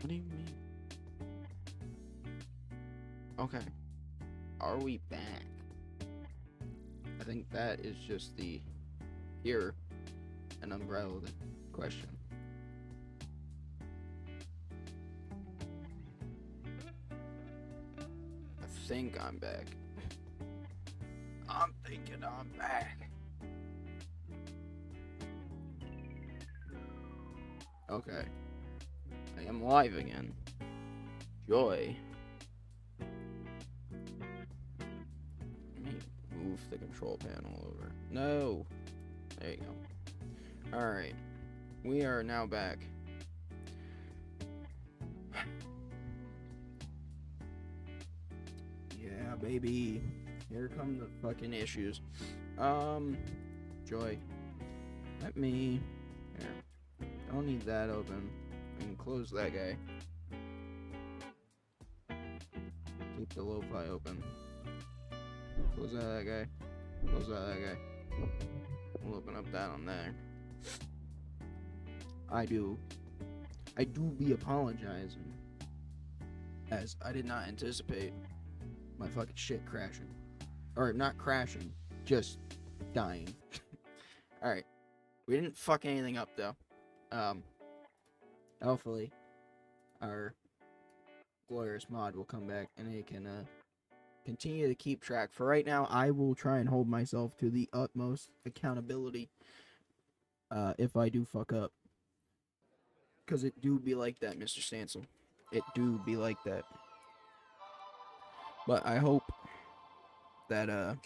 What do you mean? Okay. Are we back? I think that is just the here an umbrella question. I think I'm back. I'm thinking I'm back. Okay. I am live again. Joy. Let me move the control panel over. No. There you go. Alright. We are now back. Yeah, baby. Here come the fucking issues. Joy. Let me... Here. Don't need that open. I can close that guy. Keep the lo-fi open. Close that guy. Close that guy. We'll open up that on there. I do be apologizing, as I did not anticipate my fucking shit crashing. Or not crashing, just dying. Alright. We didn't fuck anything up though. Hopefully our glorious mod will come back and it can continue to keep track. For right now, I will try and hold myself to the utmost accountability if I do fuck up. Because it do be like that, Mr. Stancil. It do be like that. But I hope that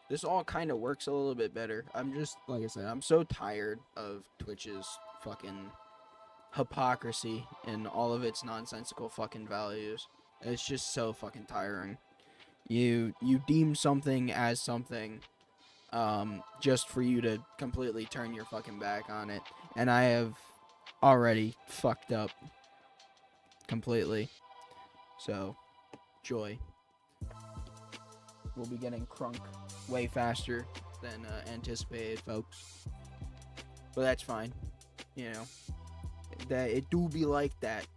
this all kind of works a little bit better. I'm just, like I said, I'm so tired of Twitch's fucking hypocrisy and all of its nonsensical fucking values. It's just so fucking tiring. You deem something as something just for you to completely turn your fucking back on it. And I have already fucked up completely. So, joy. We'll be getting crunk way faster than anticipated, folks. But that's fine. You know, that it do be like that.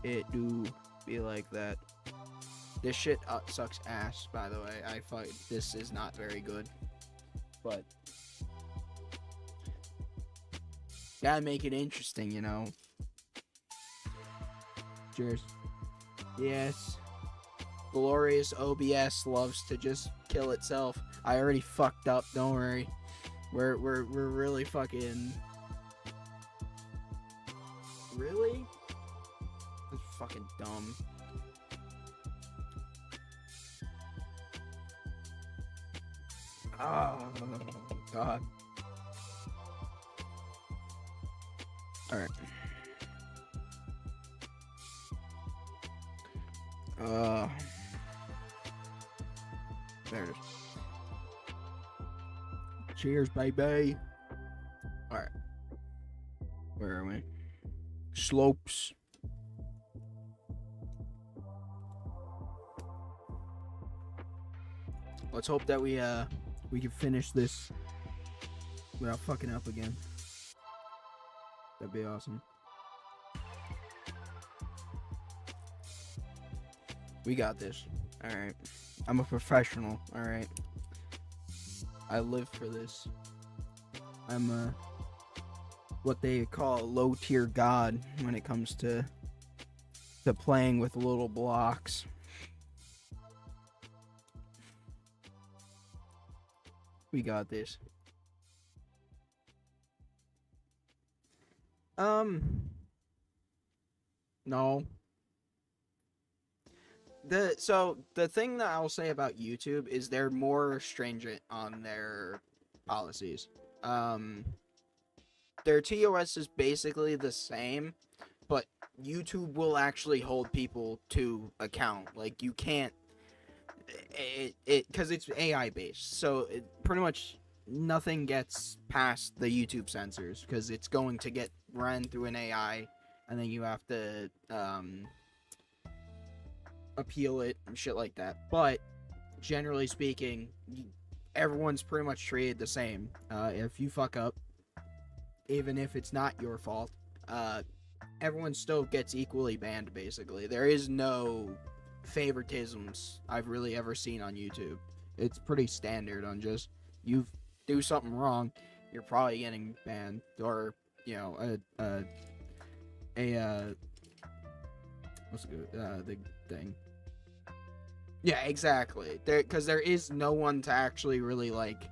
It do be like that. This shit sucks ass, by the way. This is not very good. But gotta make it interesting, you know. Cheers. Yes. Glorious OBS loves to just kill itself. I already fucked up, don't worry. We're really fucking... Really? That's fucking dumb. Oh, God. Alright. There it is. Cheers, baby. Alright. Where are we? Slopes. Let's hope that we can finish this without fucking up again. That'd be awesome. We got this. Alright. I'm a professional. Alright. I live for this. I'm what they call a low tier god when it comes to playing with little blocks. We got this. No. The thing that I'll say about YouTube is they're more stringent on their policies. Their TOS is basically the same, but YouTube will actually hold people to account. Like, you can't because it's AI based, so pretty much nothing gets past the YouTube censors because it's going to get ran through an AI, and then you have to appeal it and shit like that. But generally speaking, everyone's pretty much treated the same. If you fuck up, even if it's not your fault, everyone still gets equally banned, basically. There is no favoritisms I've really ever seen on YouTube. It's pretty standard on just, you do something wrong, you're probably getting banned, or, you know, what's good, the thing. Yeah, exactly. Because there is no one to actually really, like,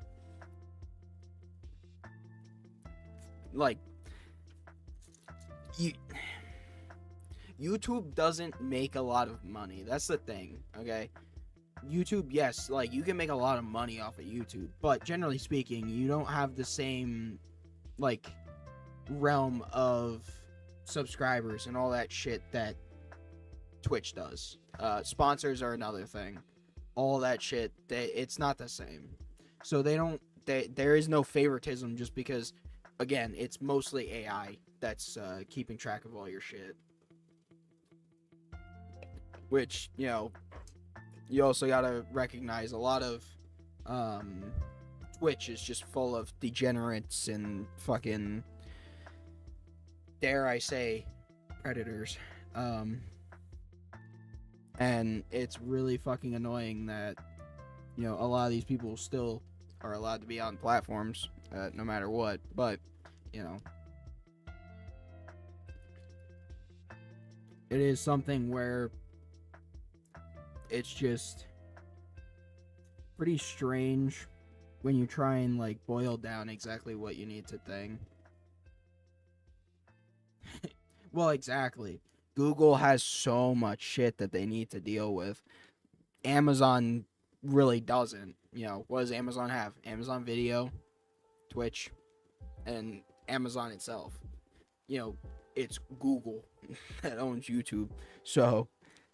you, YouTube doesn't make a lot of money. That's the thing, okay? YouTube, yes, like, you can make a lot of money off of YouTube, but generally speaking, you don't have the same, like, realm of subscribers and all that shit that Twitch does. Sponsors are another thing. All that shit, it's not the same. So there is no favoritism, just because, again, it's mostly AI that's keeping track of all your shit. Which, you know, you also gotta recognize a lot of Twitch is just full of degenerates and fucking, dare I say, predators. And it's really fucking annoying that, you know, a lot of these people still are allowed to be on platforms, no matter what. But, you know, it is something where it's just pretty strange when you try and, like, boil down exactly what you need to think. Well, exactly. Google has so much shit that they need to deal with. Amazon really doesn't. You know, what does Amazon have? Amazon Video, Twitch, and Amazon itself. You know, it's Google that owns YouTube. So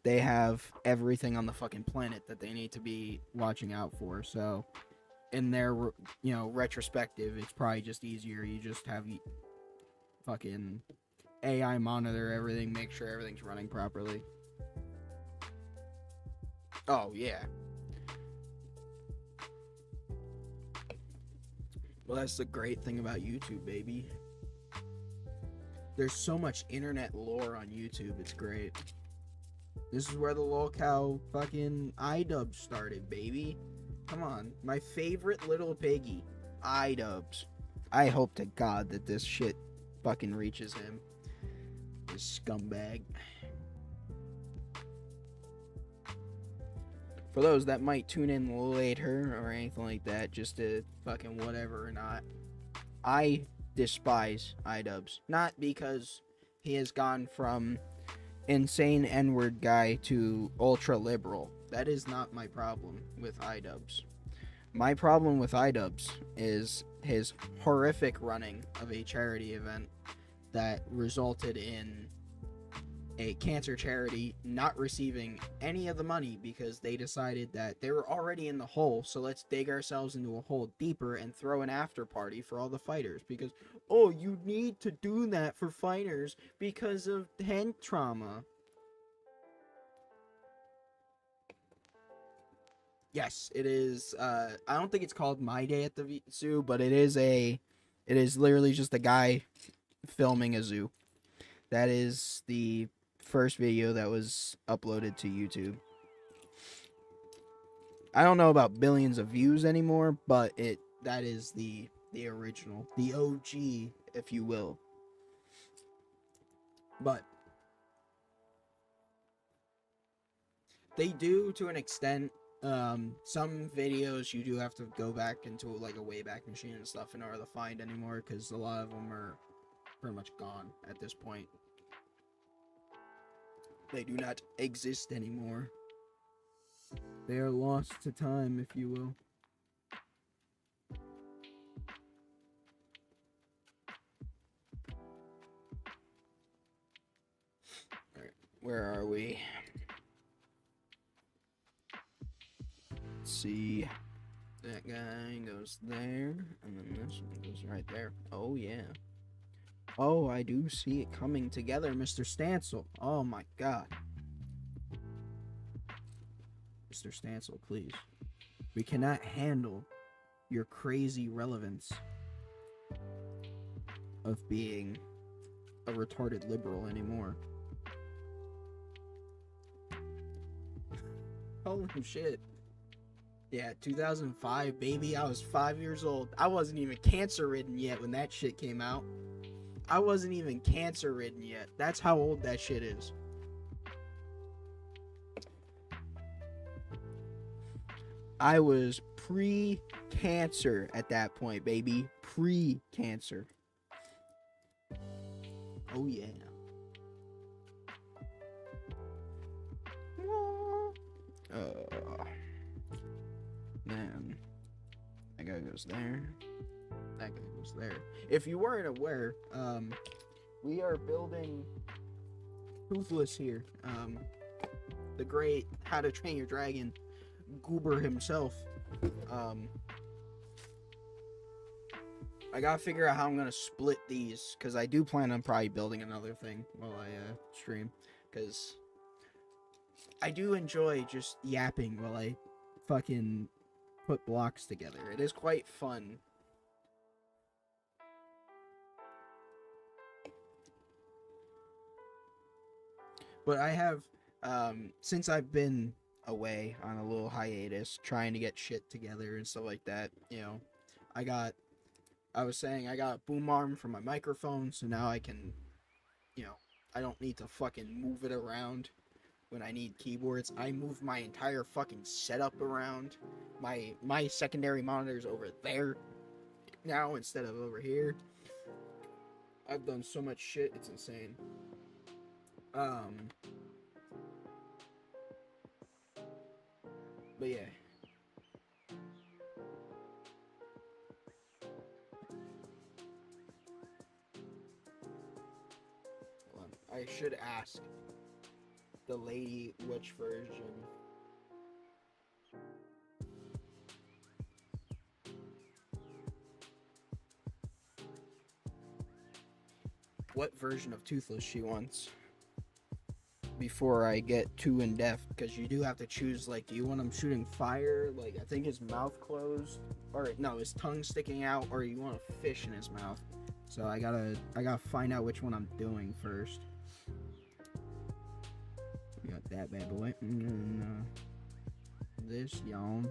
they have everything on the fucking planet that they need to be watching out for. So in their, you know, retrospective, it's probably just easier. You just have fucking AI monitor everything, make sure everything's running properly. Oh, yeah. Well, that's the great thing about YouTube, baby. There's so much internet lore on YouTube, it's great. This is where the lolcow fucking iDubbbz started, baby. Come on. My favorite little piggy, iDubbbz. I hope to God that this shit fucking reaches him. This scumbag. For those that might tune in later or anything like that, just to fucking whatever or not, I despise iDubbbz. Not because he has gone from insane N-word guy to ultra liberal. That is not my problem with iDubbbz. My problem with iDubbbz is his horrific running of a charity event that resulted in a cancer charity not receiving any of the money because they decided that they were already in the hole, so let's dig ourselves into a hole deeper and throw an after party for all the fighters, because, oh, you need to do that for fighters because of head trauma. Yes, it is. I don't think it's called My Day at the Zoo, but it is literally just a guy filming a zoo. That is the first video that was uploaded to YouTube. I don't know about billions of views anymore, but that is the original, the OG, if you will. But they do, to an extent. Some videos you do have to go back into like a Wayback Machine and stuff in order to find anymore, because a lot of them are pretty much gone at this point. They do not exist anymore. They are lost to time, if you will. Alright, where are we? Let's see. That guy goes there, and then this one goes right there. Oh, yeah. Oh, I do see it coming together, Mr. Stancil. Oh, my God. Mr. Stancil, please. We cannot handle your crazy relevance of being a retarded liberal anymore. Holy shit. Yeah, 2005, baby. I was 5 years old. I wasn't even cancer ridden yet when that shit came out. I wasn't even cancer ridden yet. That's how old that shit is. I was pre-cancer at that point, baby. Pre-cancer. Oh, yeah. Man. That guy goes there. That guy goes there. If you weren't aware, we are building Toothless here. The great How to Train Your Dragon goober himself. I gotta figure out how I'm gonna split these, because I do plan on probably building another thing while I stream, because I do enjoy just yapping while I fucking put blocks together. It is quite fun. But I have, since I've been away on a little hiatus, trying to get shit together and stuff like that, you know, I was saying I got a boom arm for my microphone, so now I can, you know, I don't need to fucking move it around when I need keyboards. I move my entire fucking setup around. My secondary monitor's over there now instead of over here. I've done so much shit, it's insane. But yeah. Hold on. I should ask the lady which version. What version of Toothless she wants before I get too in depth, because you do have to choose, like, do you want him shooting fire, like I think his mouth closed, or no, his tongue sticking out, or you want a fish in his mouth. So I gotta find out which one I'm doing first. We got that bad boy, and then this yawn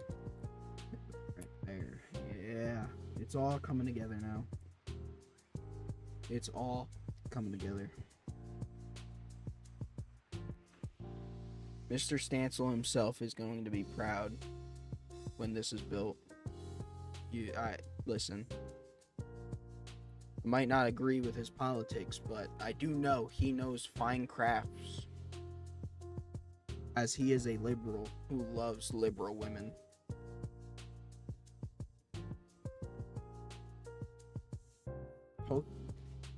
right there. Yeah, it's all coming together now. It's all coming together. Mr. Stancil himself is going to be proud when this is built. Listen. I might not agree with his politics, but I do know he knows fine crafts, as he is a liberal who loves liberal women.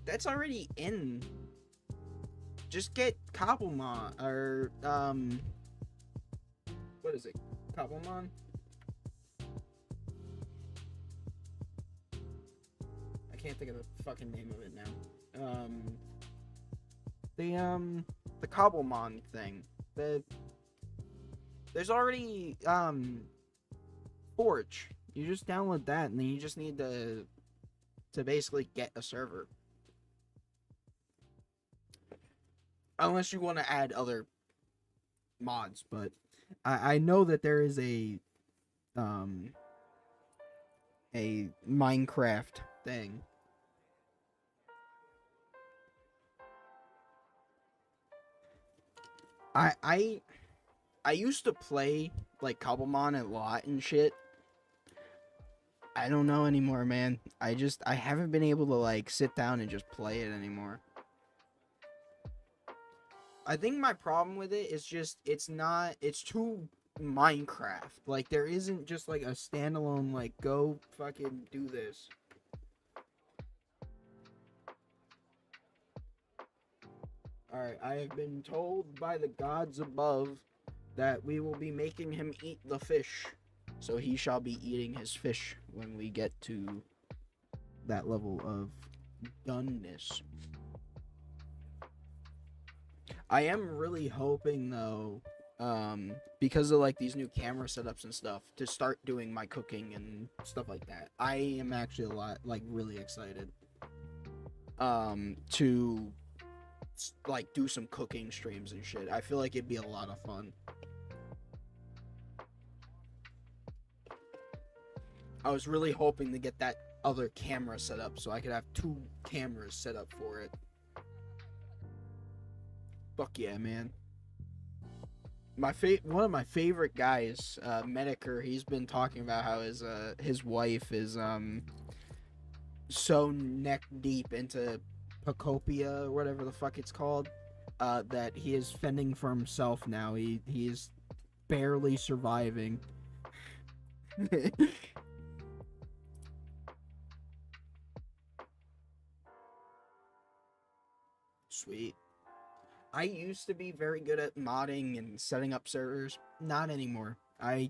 That's already in. Just get Cobblemon, or, what is it? Cobblemon? I can't think of the fucking name of it now. The Cobblemon thing. There's already, Forge. You just download that, and then you just need to basically get a server. Unless you want to add other mods, but I know that there is a Minecraft thing. I used to play like Cobblemon a lot and shit. I don't know anymore, man. I haven't been able to like sit down and just play it anymore. I think my problem with it is just it's too Minecraft. Like, there isn't just like a standalone, like, go fucking do this. Alright, I have been told by the gods above that we will be making him eat the fish. So he shall be eating his fish when we get to that level of doneness. I am really hoping, though, because of like these new camera setups and stuff, to start doing my cooking and stuff like that. I am actually really excited to like do some cooking streams and shit. I feel like it'd be a lot of fun. I was really hoping to get that other camera set up so I could have 2 cameras set up for it. Fuck yeah, man. One of my favorite guys, Mediker, he's been talking about how his wife is so neck deep into Pacopia or whatever the fuck it's called, that he is fending for himself now. He is barely surviving. Sweet. I used to be very good at modding and setting up servers. Not anymore. I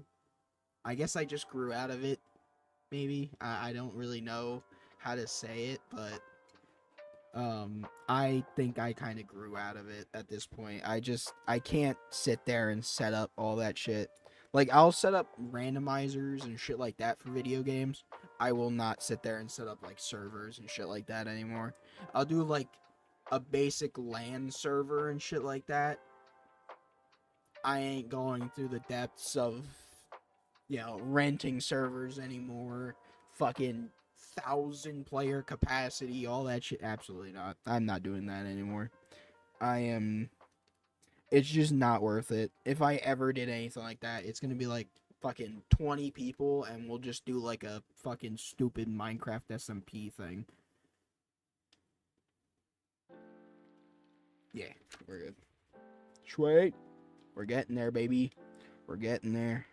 guess I just grew out of it. Maybe I don't really know how to say it, but I think I kind of grew out of it at this point. I can't sit there and set up all that shit. Like, I'll set up randomizers and shit like that for video games. I will not sit there and set up like servers and shit like that anymore. I'll do like a basic LAN server and shit like that. I ain't going through the depths of, renting servers anymore. Fucking 1,000-player capacity, all that shit. Absolutely not. I'm not doing that anymore. It's just not worth it. If I ever did anything like that, it's gonna be like fucking 20 people and we'll just do like a fucking stupid Minecraft SMP thing. Yeah, we're good. Sweet. We're getting there, baby. We're getting there.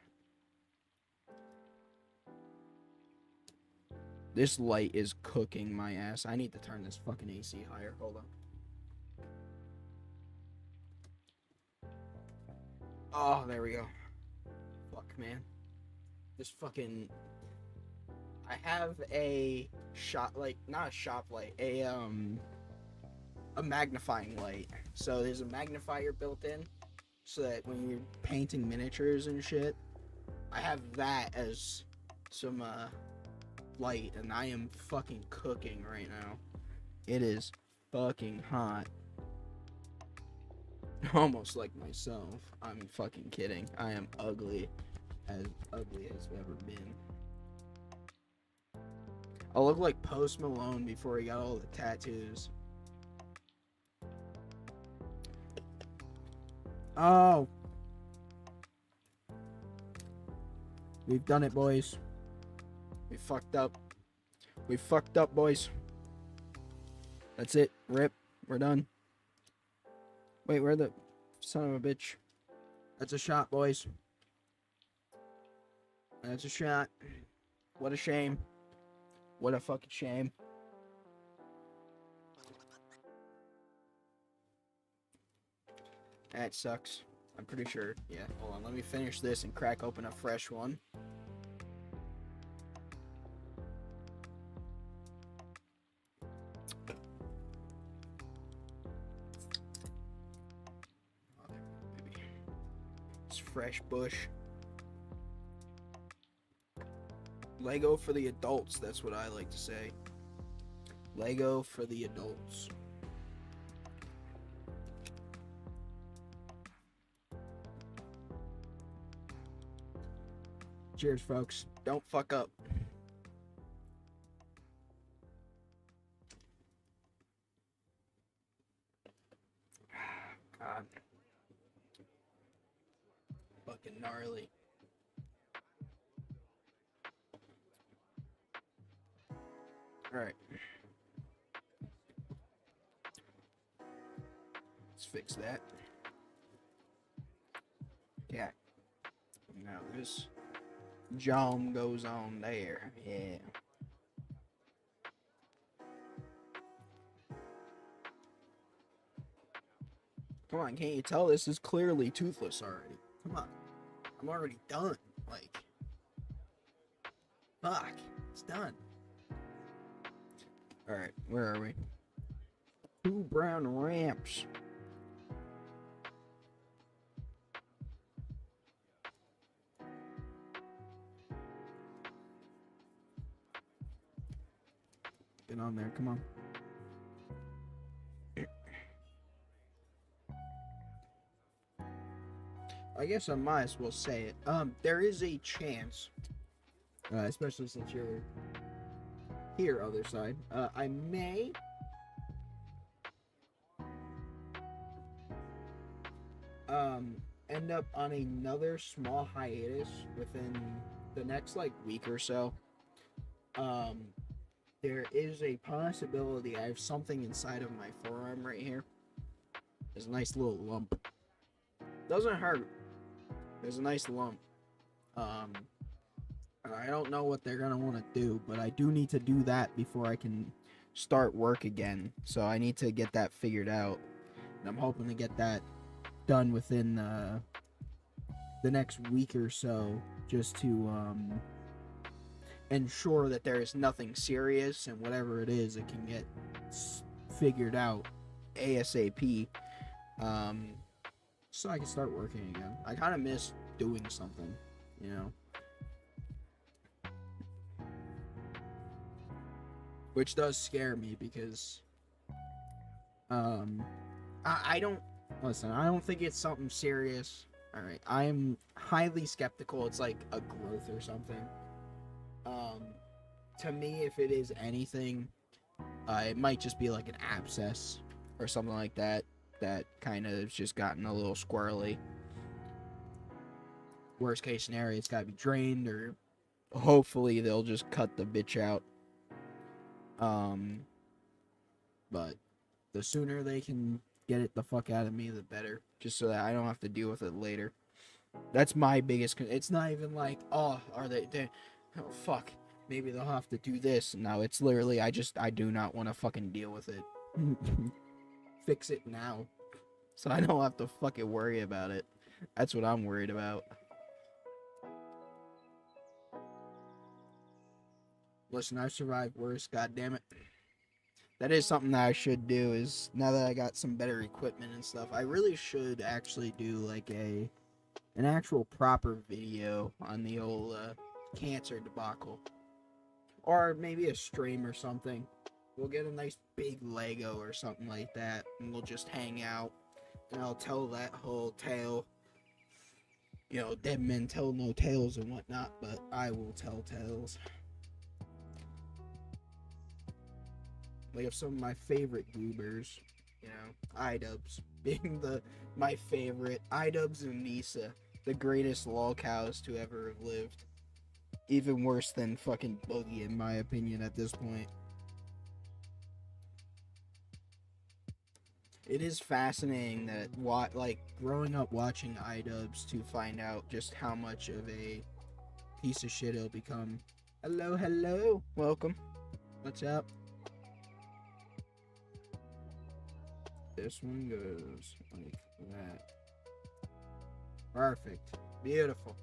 This light is cooking my ass. I need to turn this fucking AC higher. Hold on. Oh, there we go. Fuck, man. This fucking... I have a shot, like, not a shop light, a magnifying light. So there's a magnifier built in, so that when you're painting miniatures and shit, I have that as some, light, and I am fucking cooking right now. It is fucking hot. Almost like myself. I'm fucking kidding. I am ugly as I've ever been. I look like Post Malone before he got all the tattoos. Oh. We've done it, boys. We fucked up. We fucked up, boys. That's it. Rip. We're done. Wait, where the son of a bitch? That's a shot, boys. That's a shot. What a shame. What a fucking shame. That sucks. I'm pretty sure. Yeah, hold on. Let me finish this and crack open a fresh one. Fresh bush. Lego for the adults, that's what I like to say. Lego for the adults. Cheers, folks. Don't fuck up. God. Fucking gnarly. Alright. Let's fix that. Yeah. Now this jam goes on there. Yeah. Come on, can't you tell this is clearly toothless already? Come on. I'm already done. Like, fuck. It's done. Alright, where are we? 2 brown ramps. Get on there, come on. I guess I might as well say it. There is a chance, especially since you're here, other side. I may end up on another small hiatus within the next like week or so. Um, there is a possibility I have something inside of my forearm right here. There's a nice little lump. Doesn't hurt. There's a nice lump. I don't know what they're gonna want to do, but I do need to do that before I can start work again. So I need to get that figured out, and I'm hoping to get that done within the next week or so, just to ensure that there is nothing serious, and whatever it is, it can get figured out ASAP. So I can start working again. I kind of miss doing something, you know. Which does scare me because I don't listen, I don't think it's something serious. Alright, I'm highly skeptical it's like a growth or something. To me, if it is anything, it might just be like an abscess or something like that. That kind of has just gotten a little squirrely. Worst case scenario, it's got to be drained, or hopefully they'll just cut the bitch out. But the sooner they can get it the fuck out of me, the better. Just so that I don't have to deal with it later. That's my biggest. It's not even like, oh, are they oh, fuck. Maybe they'll have to do this. No, it's literally, I do not want to fucking deal with it. Fix it now. So I don't have to fucking worry about it. That's what I'm worried about. Listen, I've survived worse, goddammit. That is something that I should do, is now that I got some better equipment and stuff, I really should actually do like an actual proper video on the old cancer debacle. Or maybe a stream or something. We'll get a nice big Lego or something like that, and we'll just hang out, and I'll tell that whole tale. You know, dead men tell no tales and whatnot, but I will tell tales. Like of some of my favorite goobers, you know, iDubbbz being my favorite. iDubbbz and Nisa, the greatest lol cows to ever have lived. Even worse than fucking Boogie, in my opinion, at this point. It is fascinating that, like, growing up watching iDubbbz to find out just how much of a piece of shit he'll become. Hello, hello. Welcome. What's up? This one goes like that. Perfect. Beautiful.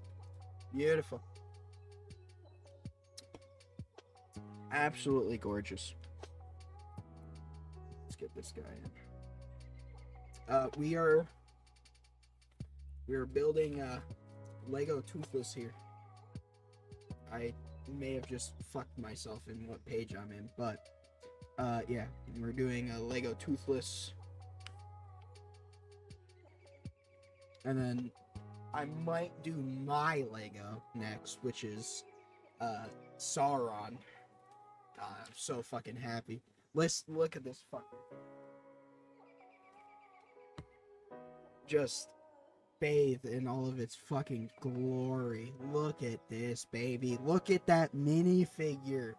Beautiful. Absolutely gorgeous. Let's get this guy in. We are building Lego Toothless here. I may have just fucked myself in what page I'm in, but yeah, we're doing a Lego Toothless. And then I might do my Lego next, which is Sauron. I'm so fucking happy. Let's look at this fucker. Just bathe in all of its fucking glory. Look at this, baby. Look at that minifigure.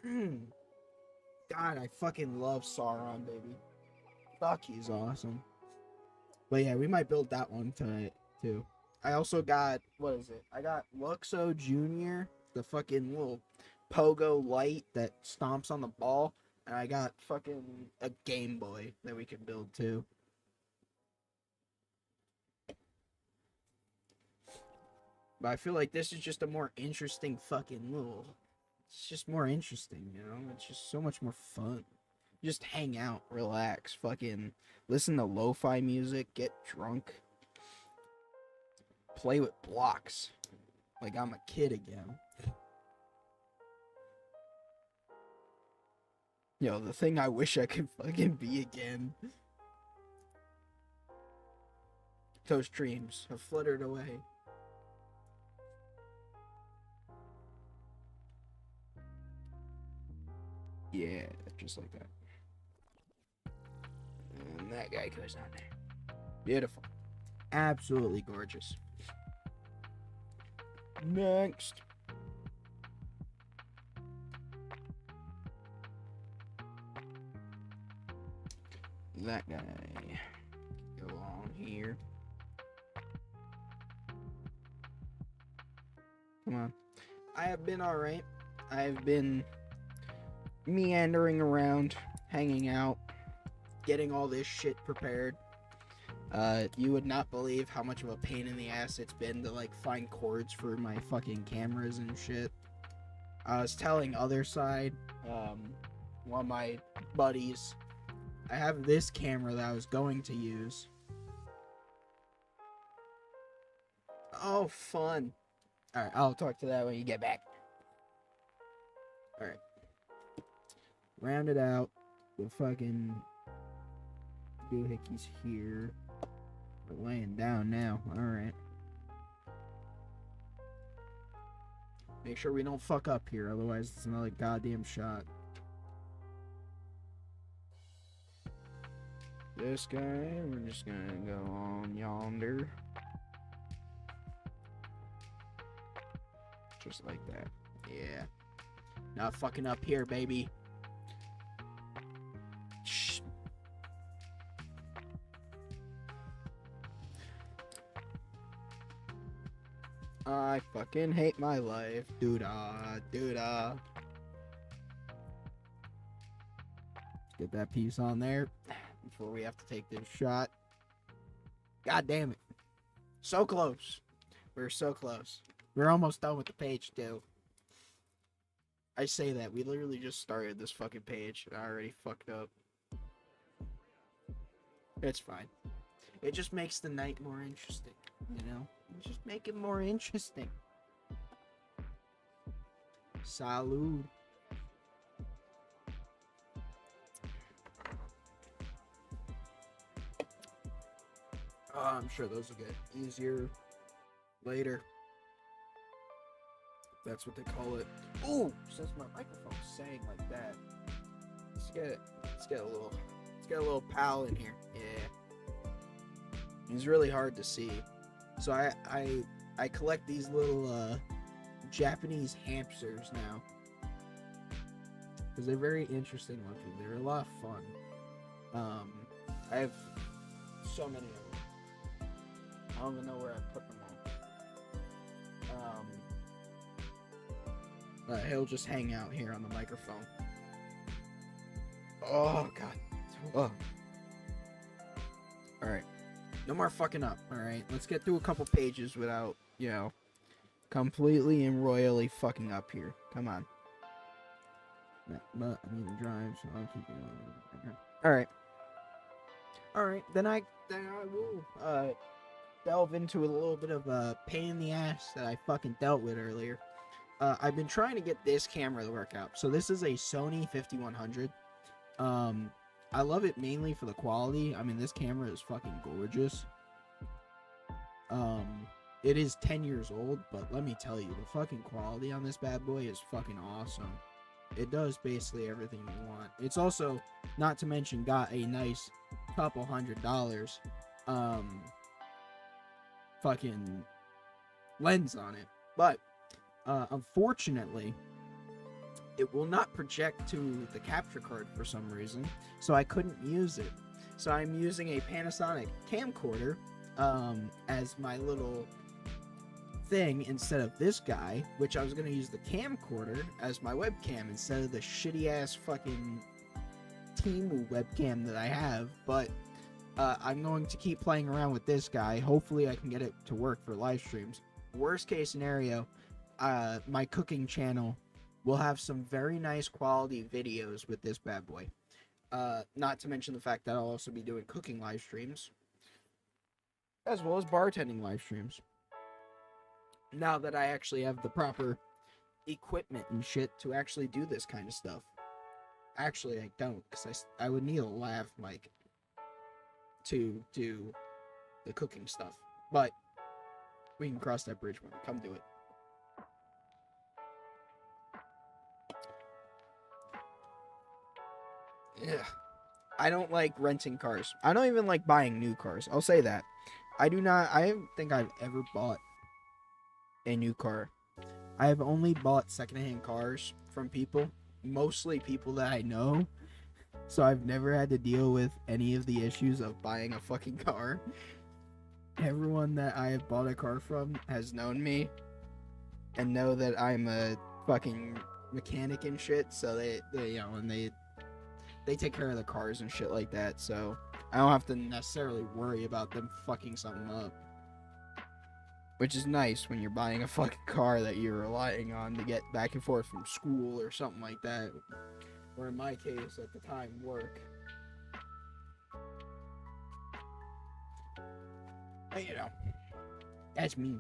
God, I fucking love Sauron, baby. Fuck, he's awesome. But yeah, we might build that one tonight, too. I also got, what is it? I got Luxo Jr., the fucking little pogo light that stomps on the ball. And I got fucking a Game Boy that we can build, too. But I feel like this is just a more interesting fucking little... It's just more interesting, you know? It's just so much more fun. Just hang out, relax, fucking listen to lo-fi music, get drunk, play with blocks like I'm a kid again. Yo, the thing I wish I could fucking be again. Those dreams have fluttered away. Yeah, just like that. And that guy goes on there. Beautiful. Absolutely gorgeous. Next. That guy. Go on here. Come on. I have been alright. I have been meandering around, hanging out, getting all this shit prepared. You would not believe how much of a pain in the ass it's been to like find cords for my fucking cameras and shit. I was telling other side, one of my buddies, I have this camera that I was going to use. Oh, fun. Alright, I'll talk to that when you get back. Alright. Rounded out the fucking doohickeys here. We're laying down now. Alright. Make sure we don't fuck up here, otherwise it's another goddamn shot. This guy, we're just gonna go on yonder. Just like that. Yeah. Not fucking up here, baby. Shh. I fucking hate my life. Doo-dah, doo-dah. Get that piece on there before we have to take this shot. God damn it. So close. We're so close. We're almost done with the page, too. I say that. We literally just started this fucking page. And I already fucked up. It's fine. It just makes the night more interesting, you know? Just make it more interesting. Salud. Oh, I'm sure those will get easier later. That's what they call it. Ooh, since my microphone's saying like that, let's get a little pal in here. Yeah, he's really hard to see. So I collect these little Japanese hamsters now because they're very interesting looking. They're a lot of fun. I have so many of them. I don't even know where I put them all. He'll just hang out here on the microphone. Oh, God. Oh. Alright. No more fucking up, alright? Let's get through a couple pages without, you know, completely and royally fucking up here. Come on. But I need to drive, so I'll keep going. Alright. Alright, then I will, delve into a little bit of a pain in the ass that I fucking dealt with earlier. I've been trying to get this camera to work out. So this is a Sony 5100. I love it mainly for the quality. I mean, this camera is fucking gorgeous. It is 10 years old, but let me tell you, the fucking quality on this bad boy is fucking awesome. It does basically everything you want. It's also, not to mention, got a nice couple $100 fucking lens on it. But unfortunately, it will not project to the capture card for some reason, so I couldn't use it. So I'm using a Panasonic camcorder as my little thing instead of this guy, which I was going to use the camcorder as my webcam instead of the shitty ass fucking Temu webcam that I have. But I'm going to keep playing around with this guy. Hopefully I can get it to work for live streams. Worst case scenario, my cooking channel will have some very nice quality videos with this bad boy. Not to mention the fact that I'll also be doing cooking live streams, as well as bartending live streams. Now that I actually have the proper equipment and shit to actually do this kind of stuff. Actually, I don't, because I would need a lav mic to do the cooking stuff. But we can cross that bridge when we come to it. Yeah. I don't like renting cars. I don't even like buying new cars. I'll say that. I don't think I've ever bought a new car. I have only bought secondhand cars from people, mostly people that I know. So I've never had to deal with any of the issues of buying a fucking car. Everyone that I have bought a car from has known me and know that I'm a fucking mechanic and shit. So they and they take care of the cars and shit like that. So I don't have to necessarily worry about them fucking something up. Which is nice when you're buying a fucking car that you're relying on to get back and forth from school or something like that. Or in my case, at the time, work. But, that's me.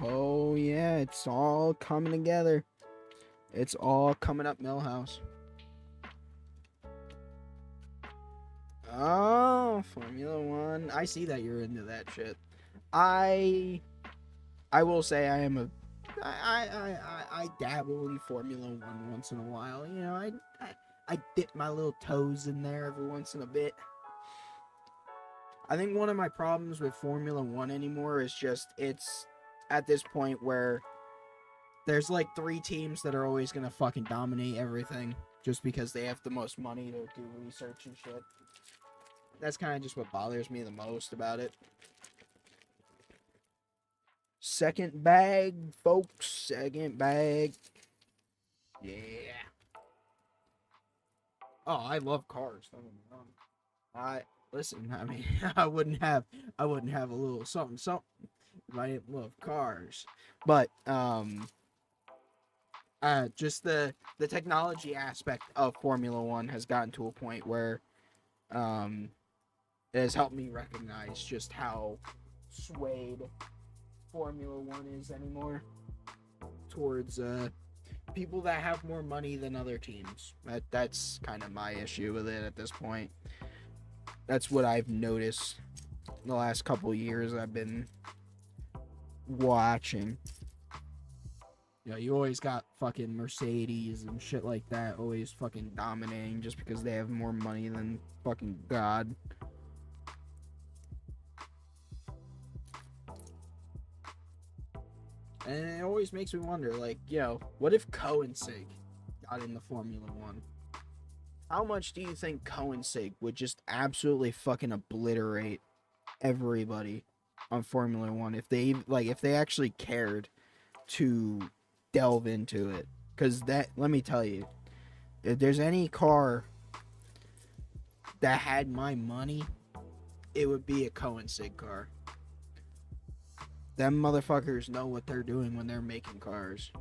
Oh, yeah, it's all coming together. It's all coming up Millhouse. Oh, Formula One. I see that you're into that shit. I will say I dabble in Formula One once in a while. I dip my little toes in there every once in a bit. I think one of my problems with Formula One anymore is just it's at this point where there's like 3 teams that are always gonna fucking dominate everything just because they have the most money to do research and shit. That's kind of just what bothers me the most about it. Second bag, folks. Second bag. Yeah. Oh, I love cars. Don't get me wrong. Listen. I mean, I wouldn't have a little something if I didn't love cars. But just the technology aspect of Formula One has gotten to a point where it has helped me recognize just how swayed Formula One is anymore towards people that have more money than other teams. That's kind of my issue with it at this point. That's what I've noticed the last couple years I've been watching. You always got fucking Mercedes and shit like that always fucking dominating just because they have more money than fucking God. And it always makes me wonder, like, what if Cohensig got into Formula One? How much do you think Cohensig would just absolutely fucking obliterate everybody on Formula One if they actually cared to delve into it? Because let me tell you, if there's any car that had my money, it would be a Cohensig car. Them motherfuckers know what they're doing when they're making cars.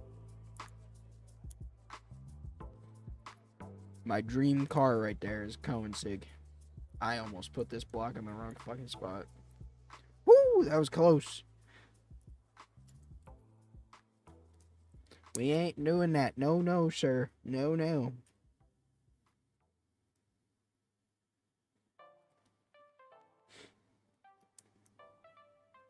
My dream car right there is Cohensig. I almost put this block in the wrong fucking spot. Woo! That was close. We ain't doing that. No, sir. No.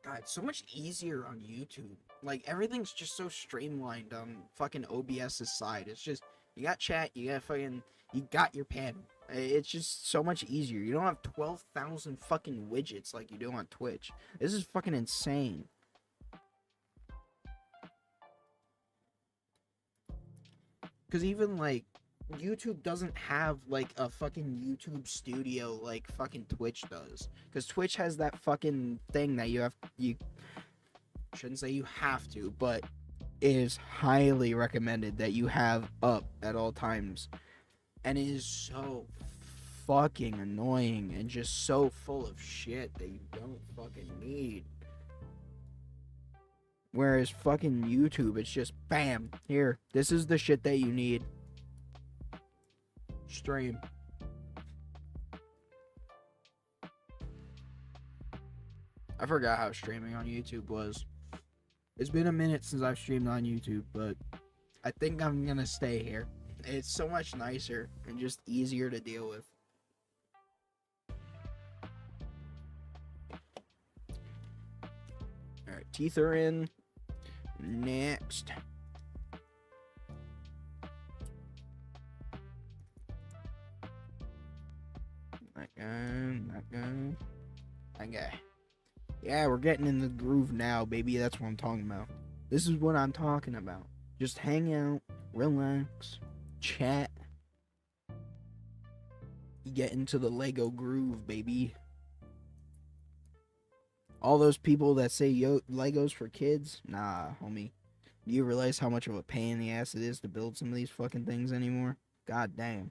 God, it's so much easier on YouTube. Like, everything's just so streamlined on fucking OBS's side. It's just, you got chat, you got your panel. It's just so much easier. You don't have 12,000 fucking widgets like you do on Twitch. This is fucking insane. Because even, like, YouTube doesn't have, like, a fucking YouTube studio like fucking Twitch does. Because Twitch has that fucking thing that you shouldn't say you have to, but it is highly recommended that you have up at all times. And it is so fucking annoying and just so full of shit that you don't fucking need. Whereas fucking YouTube, it's just bam, here, this is the shit that you need. Stream. I forgot how streaming on YouTube was. It's been a minute since I've streamed on YouTube, but I think I'm gonna stay here. It's so much nicer and just easier to deal with. Teeth are in. Next. That guy. Yeah, we're getting in the groove now, baby. That's what I'm talking about. This is what I'm talking about. Just hang out, relax, chat. You get into the Lego groove, baby. All those people that say, yo, Legos for kids? Nah, homie. Do you realize how much of a pain in the ass it is to build some of these fucking things anymore? God damn.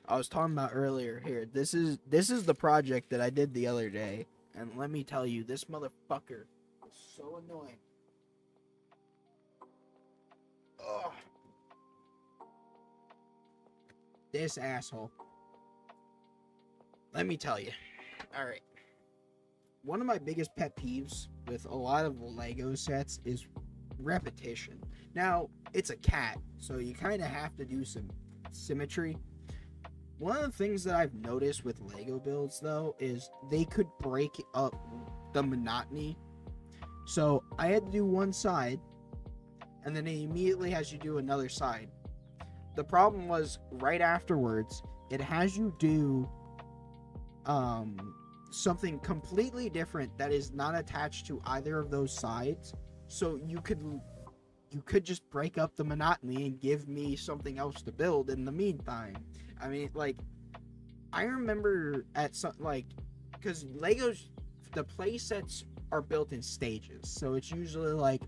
I was talking about earlier here. This is the project that I did the other day. And let me tell you, this motherfucker is so annoying. Ugh. This asshole. Let me tell you. Alright. One of my biggest pet peeves with a lot of Lego sets is repetition. Now, it's a cat, so you kind of have to do some symmetry. One of the things that I've noticed with Lego builds, though, is they could break up the monotony. So, I had to do one side, and then it immediately has you do another side. The problem was, right afterwards, it has you do something completely different that is not attached to either of those sides. So you could just break up the monotony and give me something else to build in the meantime. I mean, like, I remember at some, like, because Legos, the play sets are built in stages. So it's usually like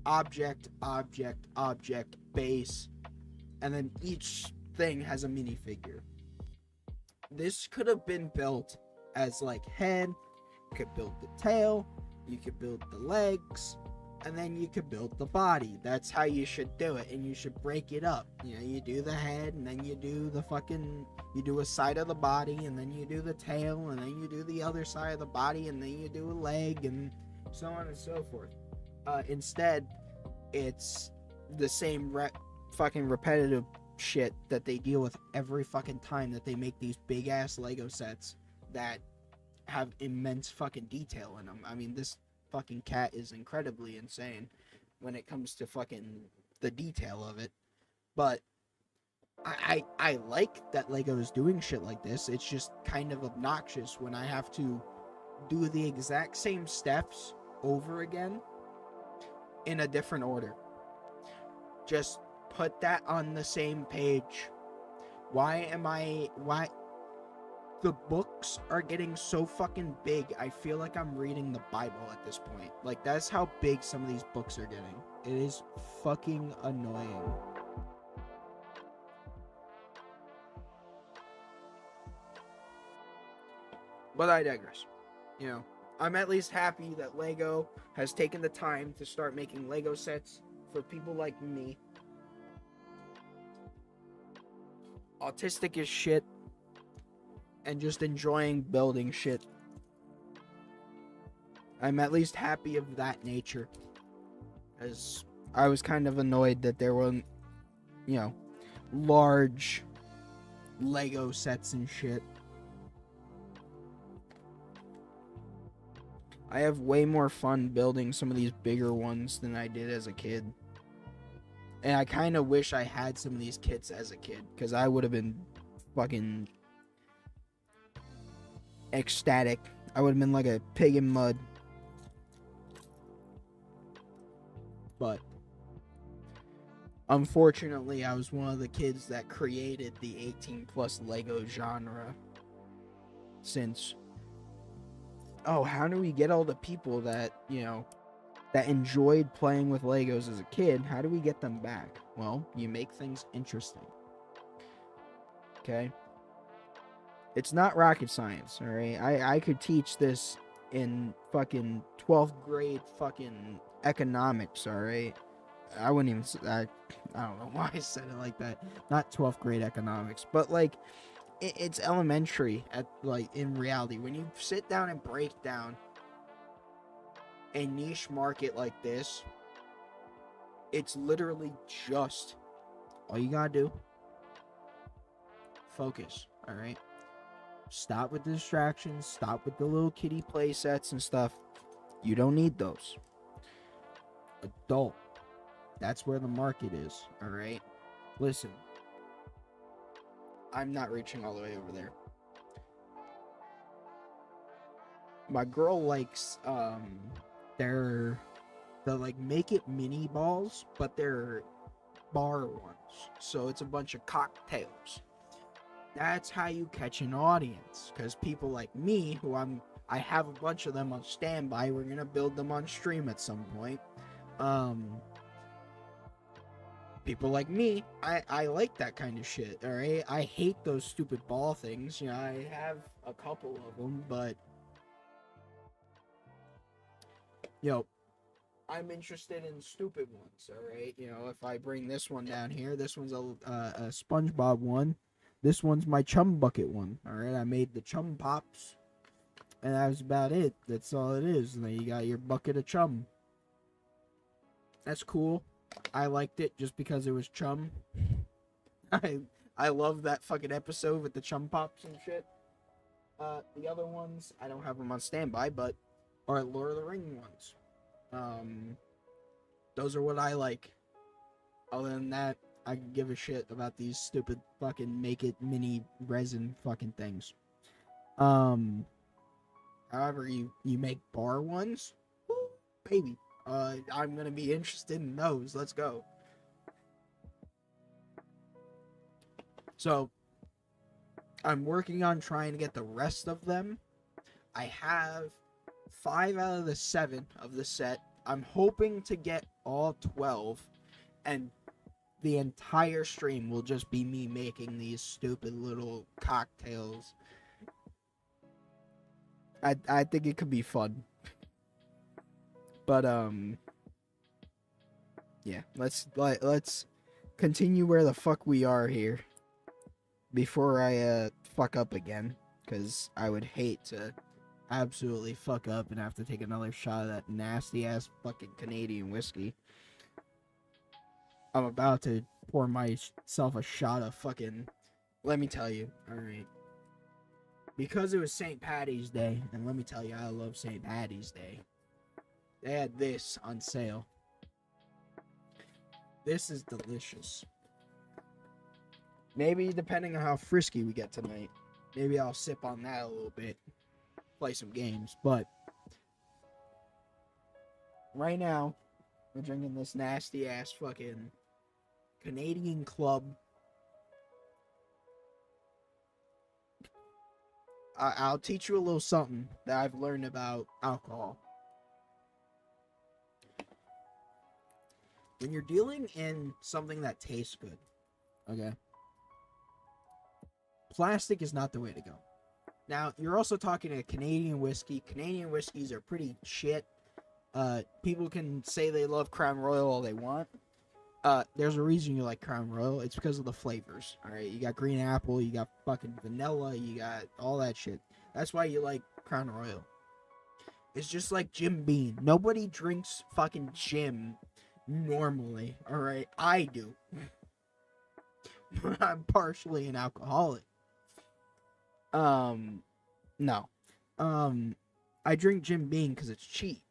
object, object, object, base, and then each thing has a minifigure. This could have been built as like head, you could build the tail, you could build the legs, and then you could build the body. That's how you should do it, and you should break it up. You know, you do the head, and then you do you do a side of the body, and then you do the tail, and then you do the other side of the body, and then you do a leg, and so on and so forth. Instead, it's the same fucking repetitive shit that they deal with every fucking time that they make these big ass Lego sets that have immense fucking detail in them. I mean, this fucking cat is incredibly insane when it comes to fucking the detail of it. But I like that Lego is doing shit like this. It's just kind of obnoxious when I have to do the exact same steps over again in a different order. Just put that on the same page. Why the books are getting so fucking big? I feel like I'm reading the Bible at this point. Like, that's how big some of these books are getting. It is fucking annoying. But I digress. You know, I'm at least happy that Lego has taken the time to start making Lego sets for people like me. Autistic as shit. And just enjoying building shit. I'm at least happy of that nature. As I was kind of annoyed that there weren't, you know, large Lego sets and shit. I have way more fun building some of these bigger ones than I did as a kid. And I kind of wish I had some of these kits as a kid, because I would have been fucking ecstatic. I would have been like a pig in mud. But unfortunately, I was one of the kids that created the 18 plus Lego genre. Since, how do we get all the people that, you know, that enjoyed playing with Legos as a kid, how do we get them back? Well, you make things interesting. Okay? It's not rocket science, alright? I could teach this in fucking 12th grade fucking economics, alright? I wouldn't even say that. I don't know why I said it like that. Not 12th grade economics, but like, it's elementary at, like, in reality. When you sit down and break down a niche market like this, it's literally just, all you gotta do, focus, alright? Stop with the distractions. Stop with the little kiddie play sets and stuff. You don't need those. Adult. That's where the market is. All right. Listen. I'm not reaching all the way over there. My girl likes they're the like make it mini balls, but they're bar ones. So it's a bunch of cocktails. That's how you catch an audience. Because people like me, I have a bunch of them on standby. We're gonna build them on stream at some point. People like me, I like that kind of shit. All right, I hate those stupid ball things. You know, I have a couple of them, but you know, I'm interested in stupid ones. All right, you know, if I bring this one down here, this one's a SpongeBob one. This one's my chum bucket one. All right, I made the chum pops, and that was about it. That's all it is. And then you got your bucket of chum. That's cool. I liked it just because it was chum. I love that fucking episode with the chum pops and shit. The other ones, I don't have them on standby, but are Lord of the Ring ones. Those are what I like. Other than that, I can give a shit about these stupid fucking make it mini resin fucking things. However, you make bar ones, woo, baby. I'm gonna be interested in those. Let's go. So, I'm working on trying to get the rest of them. I have 5 out of the 7 of the set. I'm hoping to get all 12, and the entire stream will just be me making these stupid little cocktails. I think it could be fun. But yeah, let's continue where the fuck we are here before I fuck up again, cuz I would hate to absolutely fuck up and have to take another shot of that nasty ass fucking Canadian whiskey. I'm about to pour myself a shot of fucking, let me tell you, all right. Because it was St. Paddy's Day, and let me tell you, I love St. Paddy's Day. They had this on sale. This is delicious. Maybe depending on how frisky we get tonight, maybe I'll sip on that a little bit, play some games. But right now, we're drinking this nasty ass fucking Canadian Club. I'll teach you a little something that I've learned about alcohol. When you're dealing in something that tastes good, okay, plastic is not the way to go. Now, you're also talking a Canadian whiskey. Canadian whiskeys are pretty shit. People can say they love Crown Royal all they want. There's a reason you like Crown Royal. It's because of the flavors. All right, you got green apple, you got fucking vanilla, you got all that shit. That's why you like Crown Royal. It's just like Jim Beam. Nobody drinks fucking Jim normally. All right, I do. I'm partially an alcoholic. No. I drink Jim Beam because it's cheap,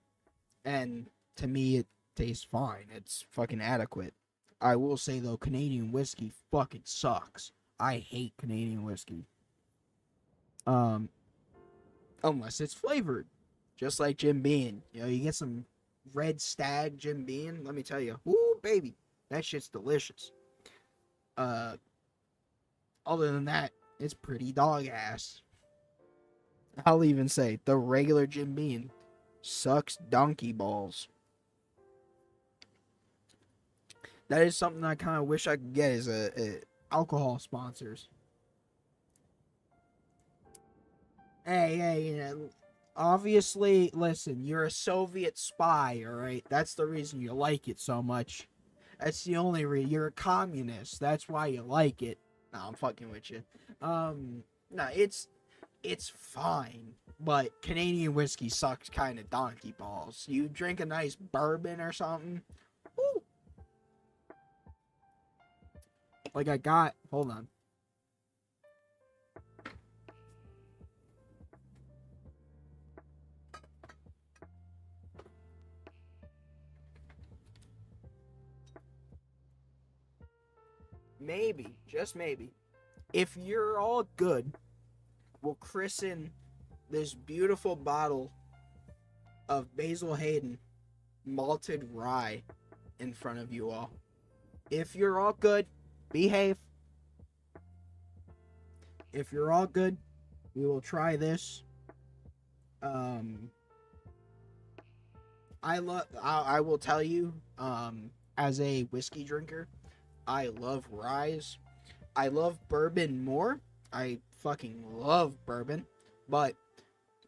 and to me it tastes fine. It's fucking adequate. I will say though, Canadian whiskey fucking sucks. I hate Canadian whiskey. Unless it's flavored, just like Jim Beam. You know, you get some Red Stag Jim Beam. Let me tell you, woo baby, that shit's delicious. Other than that, it's pretty dog ass. I'll even say the regular Jim Beam sucks donkey balls. That is something I kind of wish I could get as a alcohol sponsors. Hey, you know, obviously, listen, you're a Soviet spy, all right? That's the reason you like it so much. That's the only reason. You're a communist. That's why you like it. No, I'm fucking with you. No, it's fine, but Canadian whiskey sucks kind of donkey balls. You drink a nice bourbon or something. Woo. Like hold on. maybe, just maybe, if you're all good, we'll christen this beautiful bottle of Basil Hayden malted rye in front of you all. If you're all good, behave. If you're all good, we will try this. I will tell you, as a whiskey drinker, I love rye. I love bourbon more. I fucking love bourbon, but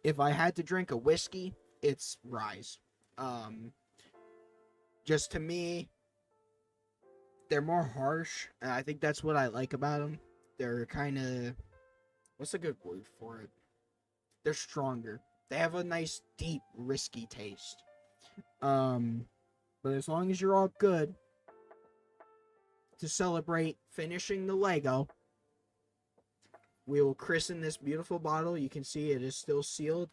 if I had to drink a whiskey, it's rye. Just to me, they're more harsh, and I think that's what I like about them. They're kind of, what's a good word for it? They're stronger. They have a nice, deep, risky taste. But as long as you're all good to celebrate finishing the Lego, we will christen this beautiful bottle. You can see it is still sealed.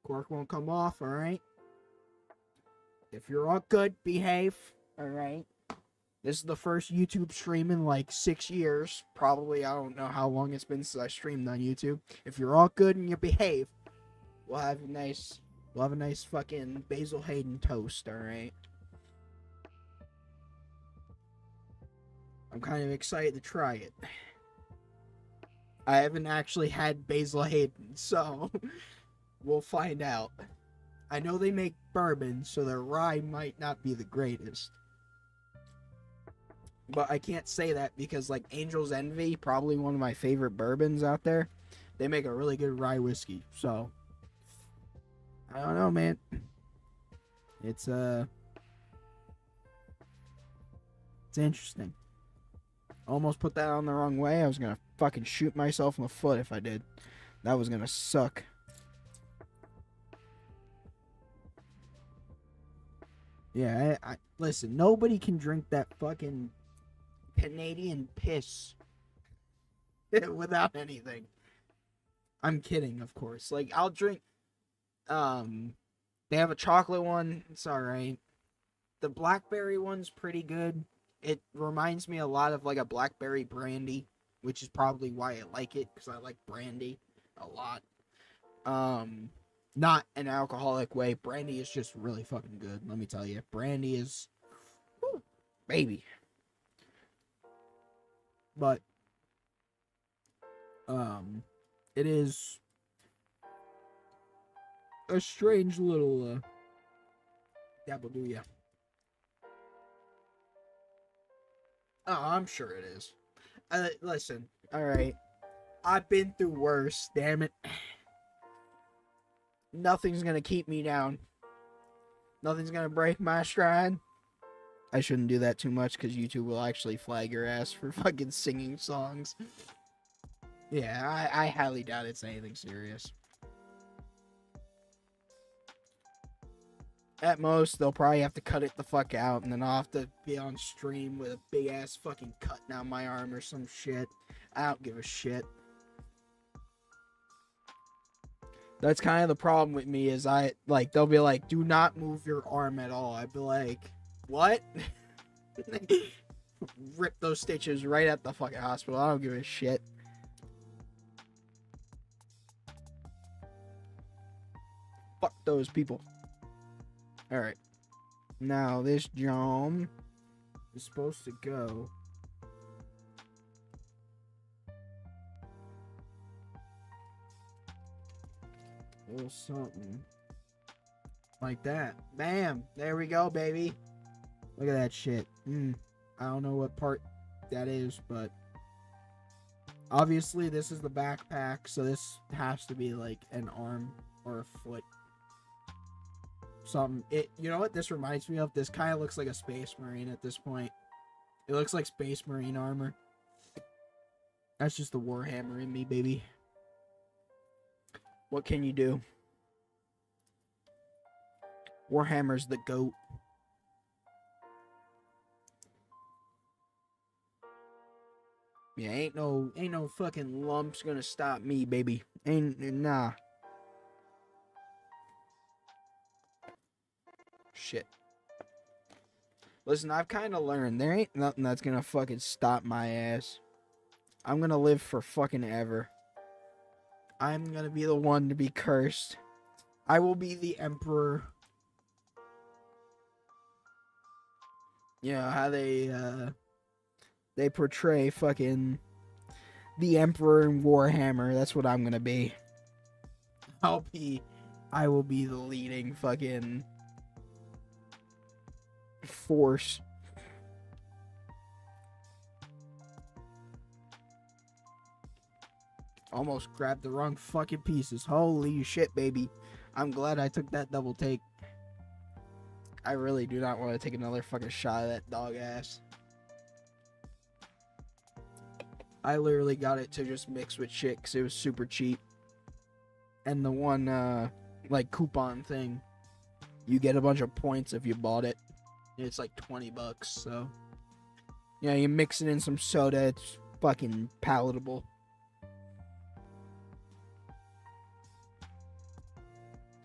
Cork won't come off, alright? If you're all good, behave, alright? This is the first YouTube stream in like 6 years. Probably, I don't know how long it's been since I streamed on YouTube. If you're all good and you behave, we'll have a nice fucking Basil Hayden toast, alright? I'm kind of excited to try it. I haven't actually had Basil Hayden, so we'll find out. I know they make bourbon, so their rye might not be the greatest. But I can't say that because, like, Angel's Envy, probably one of my favorite bourbons out there, they make a really good rye whiskey. So, I don't know, man. It's interesting. Almost put that on the wrong way. I was gonna fucking shoot myself in the foot if I did. That was gonna suck. Yeah, I listen, nobody can drink that fucking Canadian piss without anything. I'm kidding, of course. Like, I'll drink, they have a chocolate one, it's alright. The blackberry one's pretty good. It reminds me a lot of, like, a blackberry brandy, which is probably why I like it, because I like brandy a lot. Not an alcoholic way. Brandy is just really fucking good, let me tell you. Brandy is, whew, baby. But, it is a strange little, dabble do ya. Oh, I'm sure it is. Listen, alright. I've been through worse, damn it. Nothing's gonna keep me down. Nothing's gonna break my stride. I shouldn't do that too much because YouTube will actually flag your ass for fucking singing songs. Yeah, I highly doubt it's anything serious. At most, they'll probably have to cut it the fuck out, and then I'll have to be on stream with a big ass fucking cut down my arm or some shit. I don't give a shit. That's kind of the problem with me is they'll be like, do not move your arm at all. I'd be like, what? Rip those stitches right at the fucking hospital. I don't give a shit. Fuck those people. Alright. Now, this John is supposed to go. A little something. Like that. Bam! There we go, baby. Look at that shit. I don't know what part that is, but obviously this is the backpack, so this has to be like an arm or a foot. Something. You know what this reminds me of? This kind of looks like a Space Marine at this point. It looks like Space Marine armor. That's just the Warhammer in me, baby. What can you do? Warhammer's the GOAT. Yeah, ain't no fucking lumps gonna stop me, baby. Nah. Shit. Listen, I've kind of learned there ain't nothing that's gonna fucking stop my ass. I'm gonna live for fucking ever. I'm gonna be the one to be cursed. I will be the emperor. You know how they portray fucking the emperor in Warhammer. That's what I'm gonna be. I will be the leading fucking force. Almost grabbed the wrong fucking pieces. Holy shit, baby. I'm glad I took that double take. I really do not want to take another fucking shot of that dog ass. I literally got it to just mix with shit because it was super cheap. And the one, like, coupon thing, you get a bunch of points if you bought it. It's like $20, so. Yeah, you mix it in some soda, it's fucking palatable.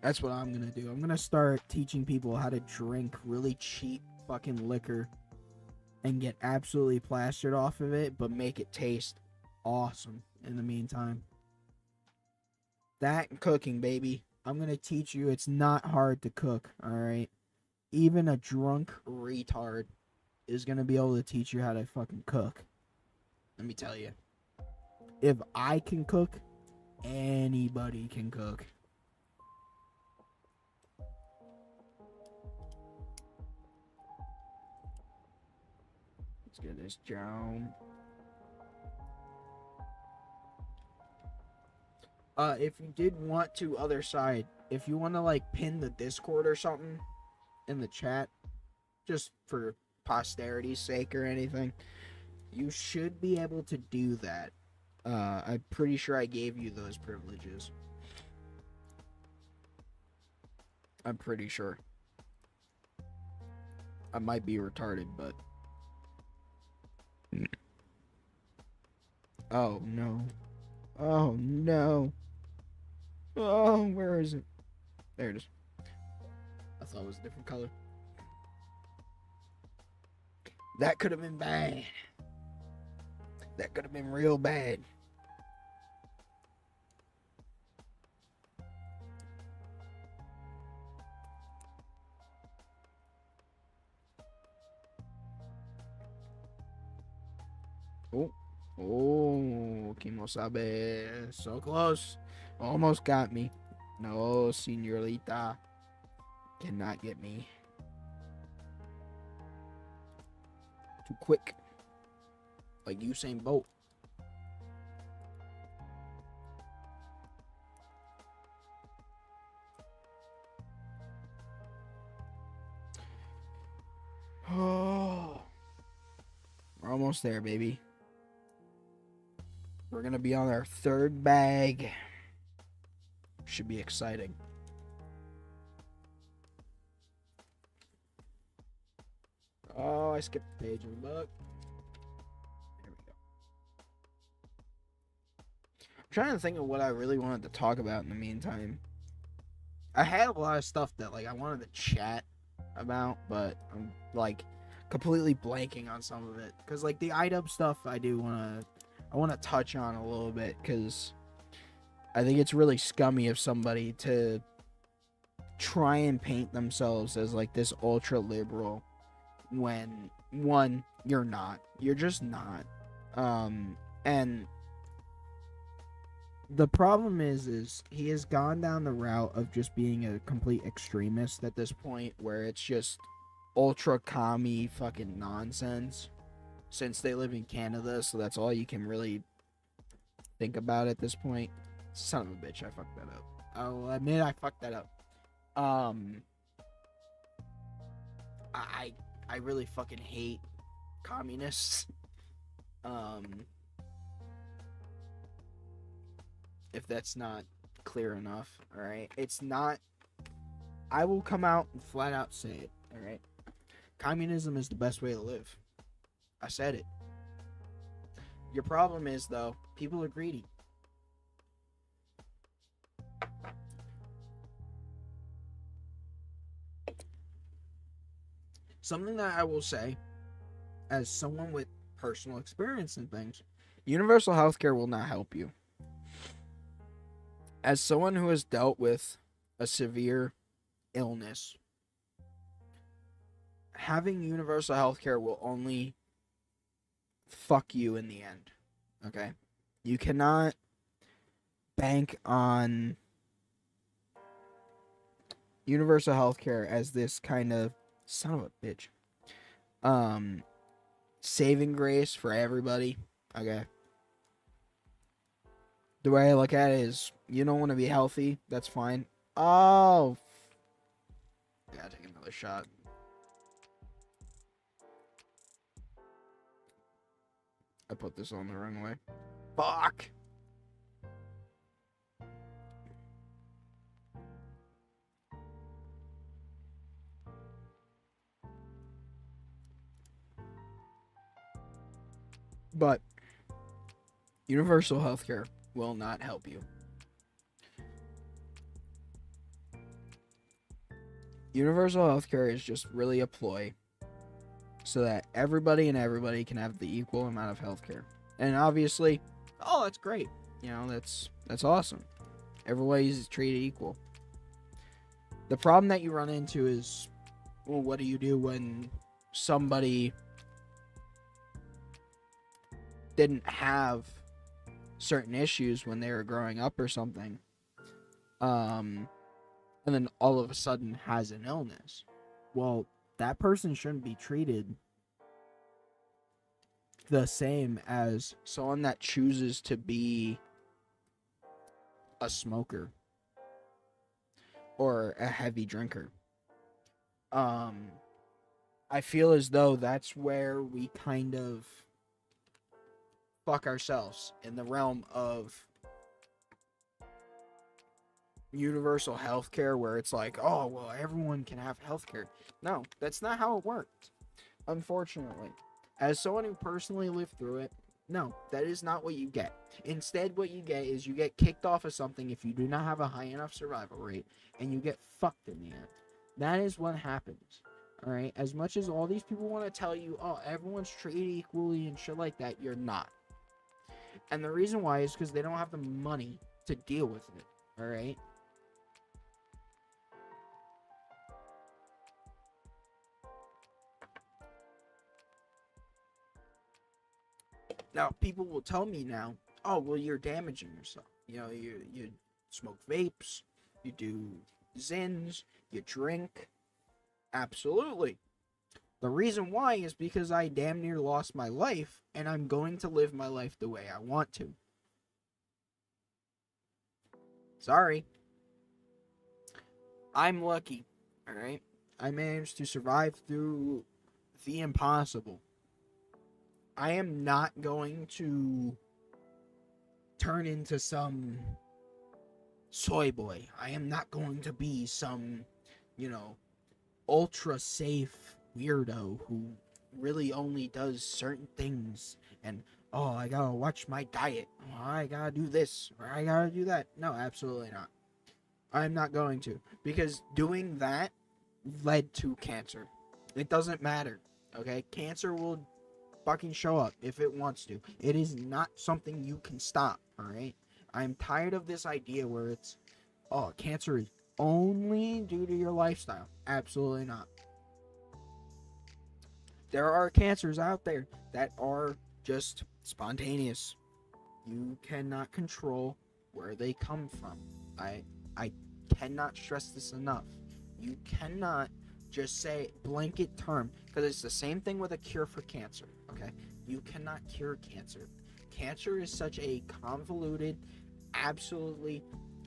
That's what I'm gonna do. I'm gonna start teaching people how to drink really cheap fucking liquor and get absolutely plastered off of it, but make it taste awesome in the meantime. That and cooking, baby. I'm gonna teach you it's not hard to cook, alright? Even a drunk retard is gonna be able to teach you how to fucking cook. Let me tell you. If I can cook, anybody can cook. Let's get this down. If you did want to, other side, if you want to like pin the Discord or something in the chat, just for posterity's sake or anything, you should be able to do that. I'm pretty sure I gave you those privileges. I'm pretty sure. I might be retarded, but... Oh, no. Oh, no. Oh, where is it? There it is. I thought it was a different color. That could have been bad. That could have been real bad. Oh. Oh, Kimosabe. So close. Almost got me. No, señorita. Cannot get me. Too quick. Like Usain Bolt. Oh. We're almost there, baby. We're gonna be on our third bag. Should be exciting. Oh, I skipped the page of the book. There we go. I'm trying to think of what I really wanted to talk about in the meantime. I had a lot of stuff that like I wanted to chat about, but I'm like completely blanking on some of it. Cause like the IDub stuff I want to touch on a little bit, because I think it's really scummy of somebody to try and paint themselves as like this ultra liberal when one, you're not. You're just not. And the problem is he has gone down the route of just being a complete extremist at this point, where it's just ultra commie fucking nonsense. Since they live in Canada, so that's all you can really think about at this point. Son of a bitch, I fucked that up. I'll admit I fucked that up. I really fucking hate communists. If that's not clear enough, alright? It's not... I will come out and flat out say it, alright? Communism is the best way to live. I said it. Your problem is, though, people are greedy. something that I will say, as someone with personal experience in things, universal healthcare will not help you. As someone who has dealt with a severe illness, having universal healthcare will only fuck you in the end. Okay? You cannot bank on universal healthcare as this kind of son of a bitch saving grace for everybody. Okay? The way I look at it is, you don't want to be healthy, that's fine. Oh, I gotta take another shot. I put this on the wrong way. Fuck! But universal healthcare will not help you. Universal healthcare is just really a ploy so that everybody can have the equal amount of healthcare. And obviously, oh, that's great. You know, that's awesome. Everybody's treated equal. The problem that you run into is, well, what do you do when somebody didn't have certain issues when they were growing up or something, and then all of a sudden has an illness? Well, that person shouldn't be treated the same as someone that chooses to be a smoker or a heavy drinker. I feel as though that's where we kind of fuck ourselves in the realm of universal healthcare, where it's like, oh, well, everyone can have healthcare. No, that's not how it works, unfortunately. As someone who personally lived through it, no, that is not what you get. Instead, what you get is you get kicked off of something if you do not have a high enough survival rate, and you get fucked in the end. That is what happens. Alright? As much as all these people want to tell you, oh, everyone's treated equally and shit like that, you're not. And the reason why is because they don't have the money to deal with it. Alright? Now, people will tell me now, oh, well, you're damaging yourself. You know, you smoke vapes, you do Zins, you drink. Absolutely. The reason why is because I damn near lost my life, and I'm going to live my life the way I want to. Sorry. I'm lucky, alright? I managed to survive through the impossible. I am not going to turn into some soy boy. I am not going to be some, ultra safe weirdo who really only does certain things and, oh, I gotta watch my diet. Oh, I gotta do this or I gotta do that. No, absolutely not. I'm not going to, because doing that led to cancer. It doesn't matter, okay? Cancer will fucking show up if it wants to. It is not something you can stop, alright? I'm tired of this idea where it's, oh, cancer is only due to your lifestyle. Absolutely not. There are cancers out there that are just spontaneous. You cannot control where they come from. I cannot stress this enough. You cannot just say blanket term, because it's the same thing with a cure for cancer, okay? You cannot cure cancer. Cancer is such a convoluted, absolutely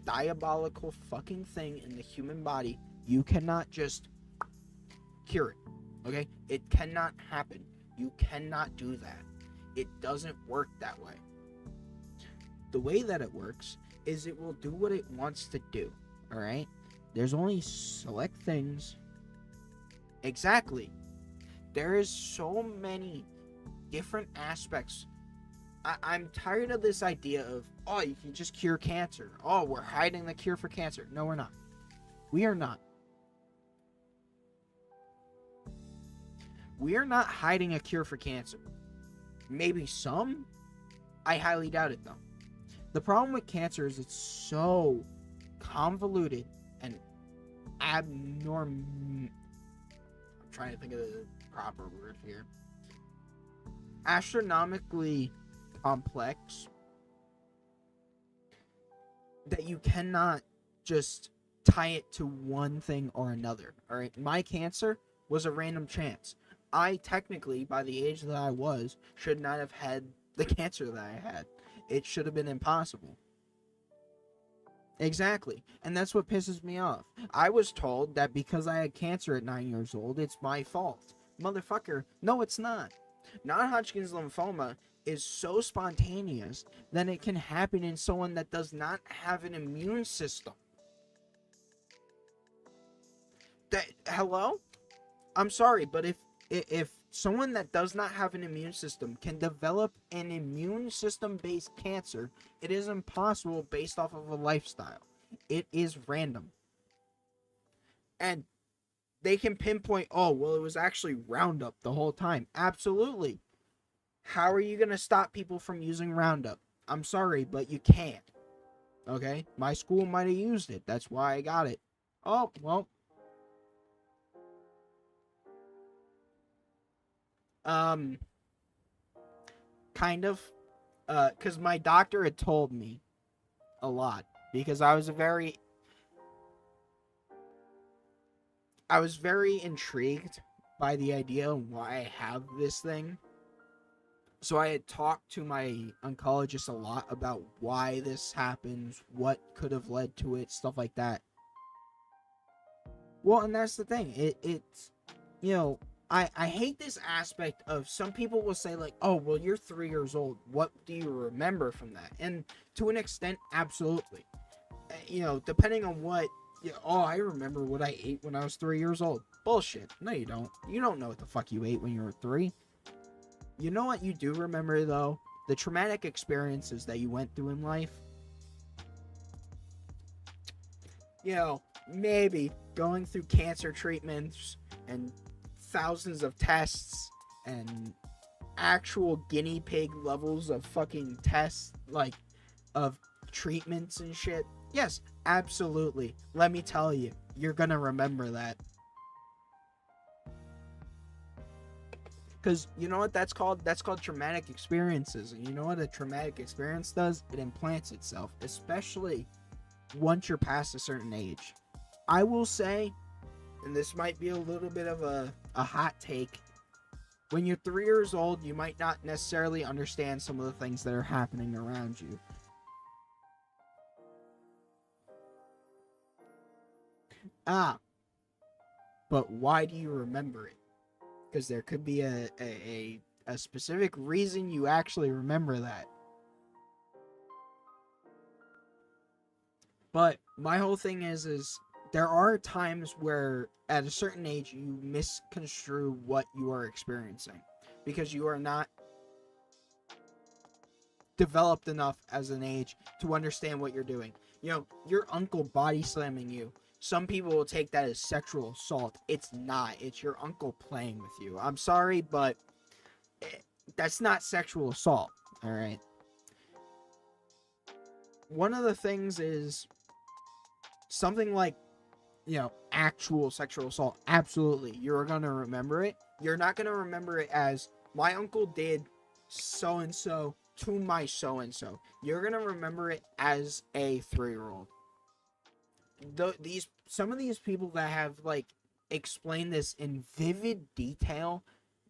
diabolical fucking thing in the human body. You cannot just cure it, okay? It cannot happen. You cannot do that. It doesn't work that way. The way that it works is it will do what it wants to do, alright? There's only select things. Exactly. There is so many different aspects. I'm tired of this idea of, oh, you can just cure cancer. Oh, we're hiding the cure for cancer. No, we're not. We are not. We are not hiding a cure for cancer. Maybe some. I highly doubt it, though. The problem with cancer is it's so convoluted and abnormal. I'm trying to think of the proper word here. Astronomically complex that you cannot just tie it to one thing or another. All right, my cancer was a random chance. I technically, by the age that I was, should not have had the cancer that I had. It should have been impossible. Exactly. And that's what pisses me off. I was told that because I had cancer at 9 years old, it's my fault. Motherfucker, no, it's not. Non-Hodgkin's lymphoma is so spontaneous that it can happen in someone that does not have an immune system. Hello? I'm sorry, but if someone that does not have an immune system can develop an immune system based cancer, it is impossible based off of a lifestyle. It is random. And they can pinpoint, oh, well, it was actually Roundup the whole time. Absolutely. How are you going to stop people from using Roundup? I'm sorry, but you can't. Okay? My school might have used it. That's why I got it. Oh, well. Kind of. Because my doctor had told me a lot. Because I was very intrigued by the idea of why I have this thing. So I had talked to my oncologist a lot about why this happens, what could have led to it, stuff like that. Well, and that's the thing. It's, you know, I hate this aspect of some people will say like, oh, well, you're 3 years old. What do you remember from that? And to an extent, absolutely. You know, depending on what, oh, I remember what I ate when I was 3 years old. Bullshit. No, you don't. You don't know what the fuck you ate when you were 3. You know what you do remember, though? The traumatic experiences that you went through in life. You know, maybe going through cancer treatments and thousands of tests and actual guinea pig levels of fucking tests, like, of treatments and shit. Yes, absolutely. Let me tell you, you're gonna remember that. Because you know what that's called? That's called traumatic experiences. And you know what a traumatic experience does? It implants itself, especially once you're past a certain age. I will say, and this might be a little bit of a hot take, when you're 3 years old, you might not necessarily understand some of the things that are happening around you. But why do you remember it? Because there could be a specific reason you actually remember that. But my whole thing is there are times where at a certain age you misconstrue what you are experiencing because you are not developed enough as an age to understand what you're doing. You know, your uncle body slamming you. Some people will take that as sexual assault. It's not. It's your uncle playing with you. I'm sorry, but that's not sexual assault. All right. One of the things is something like, you know, actual sexual assault. Absolutely. You're going to remember it. You're not going to remember it as my uncle did so-and-so to my so-and-so. You're going to remember it as a 3-year-old. Some of these people that have like explained this in vivid detail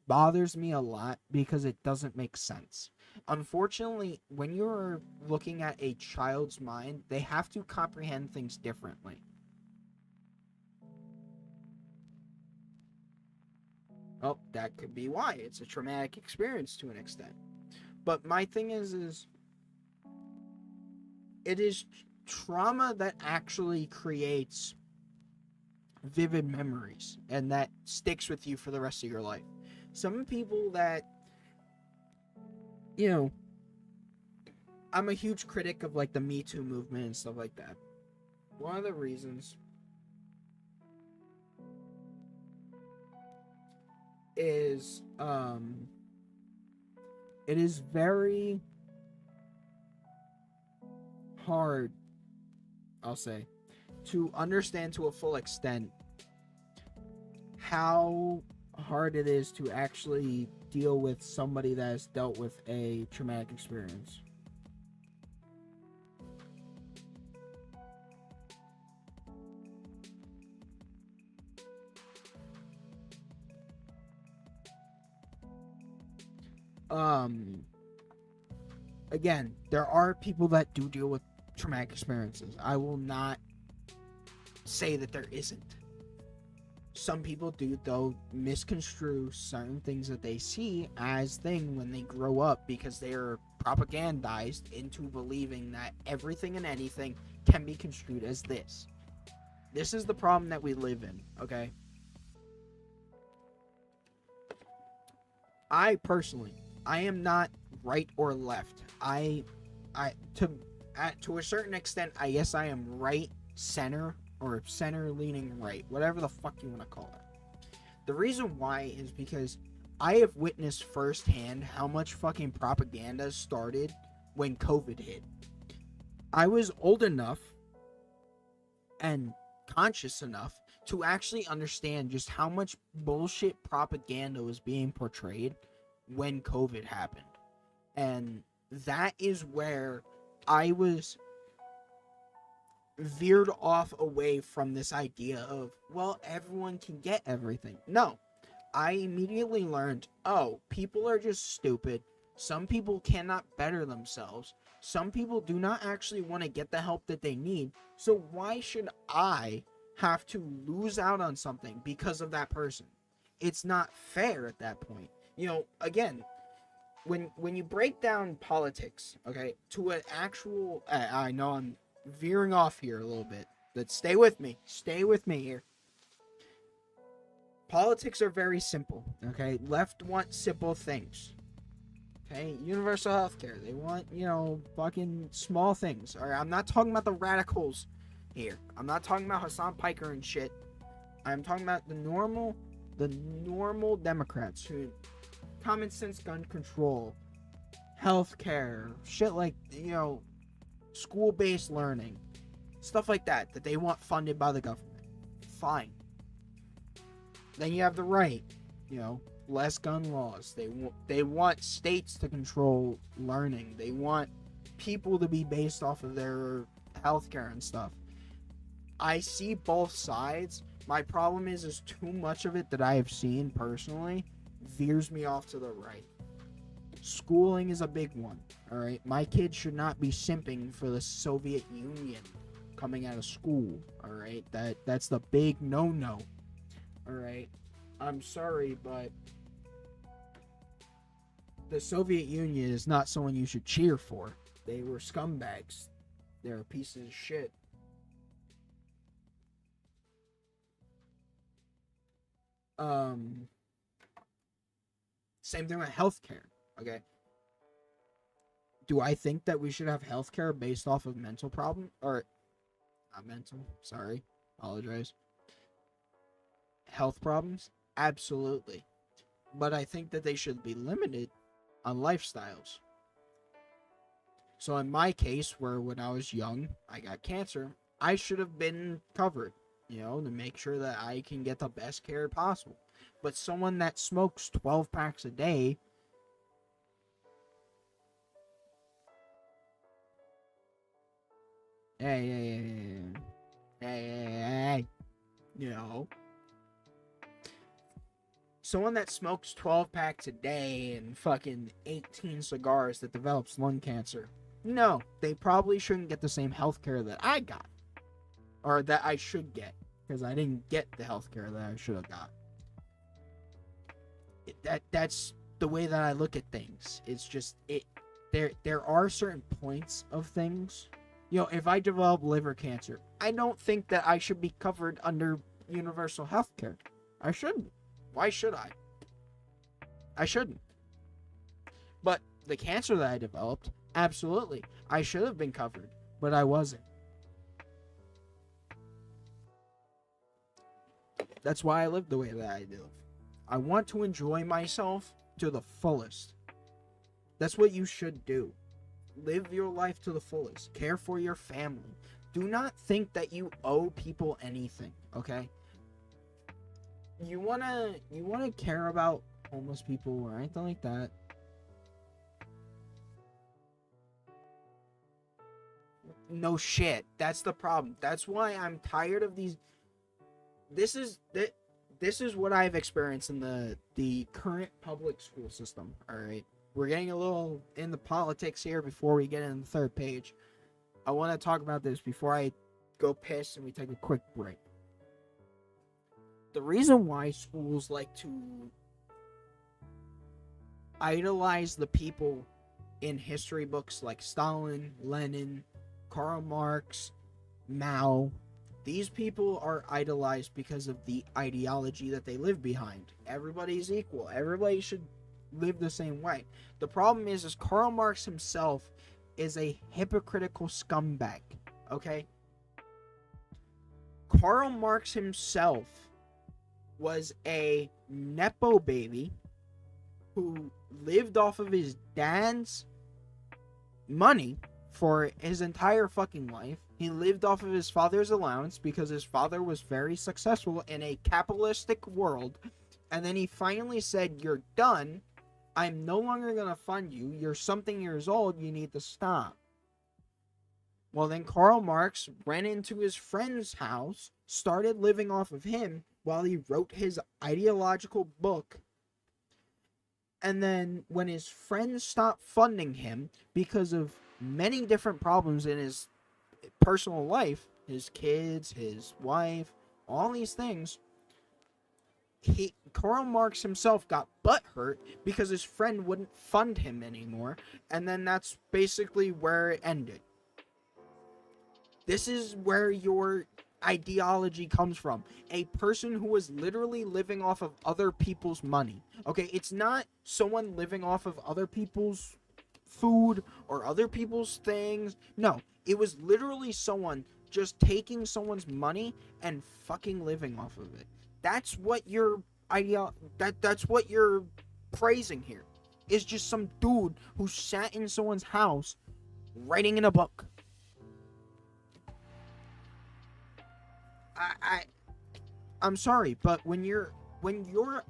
bothers me a lot because it doesn't make sense. Unfortunately, when you're looking at a child's mind, they have to comprehend things differently. Oh, that could be why. It's a traumatic experience to an extent. But my thing is it is trauma that actually creates vivid memories and that sticks with you for the rest of your life. Some people that, you know, I'm a huge critic of like the Me Too movement and stuff like that. One of the reasons is it is very hard, I'll say, to understand to a full extent how hard it is to actually deal with somebody that has dealt with a traumatic experience. Um, Again, there are people that do deal with traumatic experiences. I will not say that there isn't. Some people do, though, misconstrue certain things that they see as thing when they grow up, because they are propagandized into believing that everything and anything can be construed as this. This is the problem that we live in, okay? I personally, I am not right or left. To a certain extent, I guess I am right center, or center leaning right, whatever the fuck you want to call it. The reason why is because I have witnessed firsthand how much fucking propaganda started when COVID hit. I was old enough and conscious enough to actually understand just how much bullshit propaganda was being portrayed when COVID happened. And that is where I was veered off away from this idea of, well, everyone can get everything. No. I immediately learned, oh, people are just stupid. Some people cannot better themselves. Some people do not actually want to get the help that they need. So why should I have to lose out on something because of that person? It's not fair at that point. You know, again, when you break down politics, okay, to an actual, I know I'm veering off here a little bit, but stay with me here. Politics are very simple, okay? Left wants simple things, okay? Universal healthcare, they want, fucking small things. All right, I'm not talking about the radicals here. I'm not talking about Hassan Piker and shit. I'm talking about the normal Democrats who common sense gun control, healthcare, shit like, school-based learning, stuff like that they want funded by the government. Fine. Then you have the right, less gun laws. They want states to control learning. They want people to be based off of their healthcare and stuff. I see both sides. My problem is too much of it that I have seen personally veers me off to the right. Schooling is a big one. All right, my kid should not be simping for the Soviet Union coming out of school. All right, that's the big no. All right, I'm sorry, but the Soviet Union is not someone you should cheer for. They were scumbags. They're pieces of shit. Same thing with healthcare. Okay. Do I think that we should have healthcare based off of mental problem, or not mental? Sorry, apologize. Health problems? Absolutely. But I think that they should be limited on lifestyles. So in my case, where when I was young, I got cancer, I should have been covered, to make sure that I can get the best care possible. But someone that smokes 12 packs a day, hey, someone that smokes 12 packs a day and fucking 18 cigars that develops lung cancer, no, they probably shouldn't get the same healthcare that I got, or that I should get, because I didn't get the healthcare that I should have got. That's the way that I look at things. It's just there are certain points of things. If I develop liver cancer, I don't think that I should be covered under universal healthcare. I shouldn't. Why should I? I shouldn't. But the cancer that I developed, absolutely, I should have been covered, but I wasn't. That's why I live the way that I do. I want to enjoy myself to the fullest. That's what you should do. Live your life to the fullest. Care for your family. Do not think that you owe people anything, okay? You wanna care about homeless people or anything like that. No shit. That's the problem. That's why I'm tired of these. This is what I've experienced in the current public school system. All right, we're getting a little in the politics here before we get in the third page. I want to talk about this before I go piss and we take a quick break. The reason why schools like to idolize the people in history books like Stalin, Lenin, Karl Marx, Mao, these people are idolized because of the ideology that they live behind. Everybody's equal. Everybody should live the same way. The problem is Karl Marx himself is a hypocritical scumbag. Okay? Karl Marx himself was a nepo baby who lived off of his dad's money for his entire fucking life. He lived off of his father's allowance because his father was very successful in a capitalistic world. And then he finally said, "You're done. I'm no longer going to fund you. You're something years old. You need to stop." Well, then Karl Marx ran into his friend's house, started living off of him while he wrote his ideological book. And then when his friends stopped funding him because of many different problems in his personal life, his kids, his wife, all these things, Karl Marx himself got butthurt because his friend wouldn't fund him anymore, and then that's basically where it ended. This is where your ideology comes from. A person who was literally living off of other people's money. Okay, it's not someone living off of other people's food or other people's things. No, it was literally someone just taking someone's money and fucking living off of it. That's what you're that's what you're praising here. Is just some dude who sat in someone's house writing in a book. I'm sorry, but when your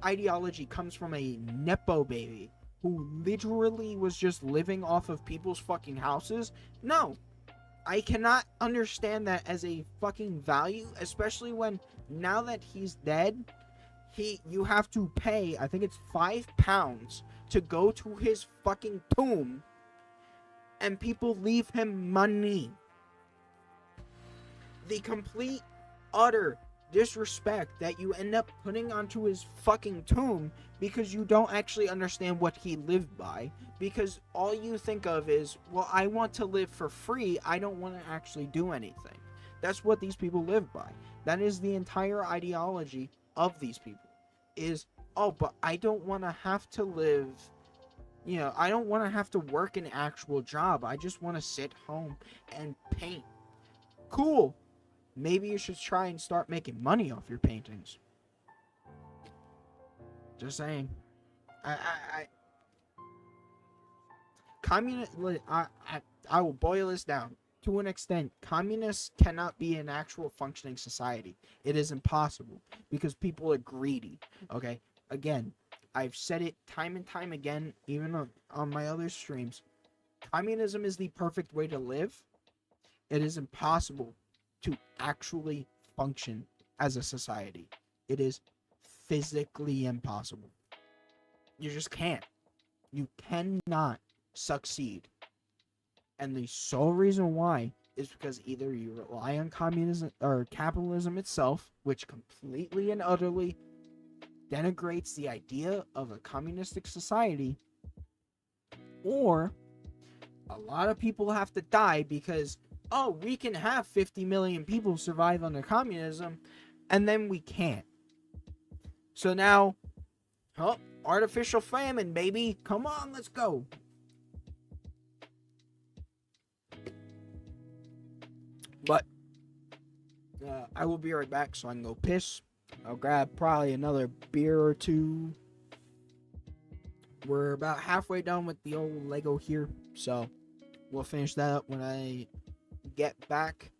ideology comes from a nepo baby who literally was just living off of people's fucking houses, no, I cannot understand that as a fucking value, especially when now that he's dead, you have to pay, I think it's £5 to go to his fucking tomb, and people leave him money. The complete, utter disrespect that you end up putting onto his fucking tomb because you don't actually understand what he lived by, because all you think of is, well, I want to live for free, I don't want to actually do anything. That's what these people live by. That is the entire ideology of these people, is, oh, but I don't want to have to live, I don't want to have to work an actual job, I just want to sit home and paint. Cool. Maybe you should try and start making money off your paintings. Just saying. I will boil this down. To an extent, communists cannot be an actual functioning society. It is impossible because people are greedy. Okay? Again, I've said it time and time again, even on my other streams. Communism is the perfect way to live. It is impossible to actually function as a society. It is physically impossible. You just can't. You cannot succeed. And the sole reason why is because either you rely on communism or capitalism itself, which completely and utterly denigrates the idea of a communistic society, or a lot of people have to die because, oh, we can have 50 million people survive under communism, and then we can't. So now, oh, artificial famine, baby. Come on, let's go. But I will be right back so I can go piss. I'll grab probably another beer or two. We're about halfway done with the old Lego here, so we'll finish that up when I get back.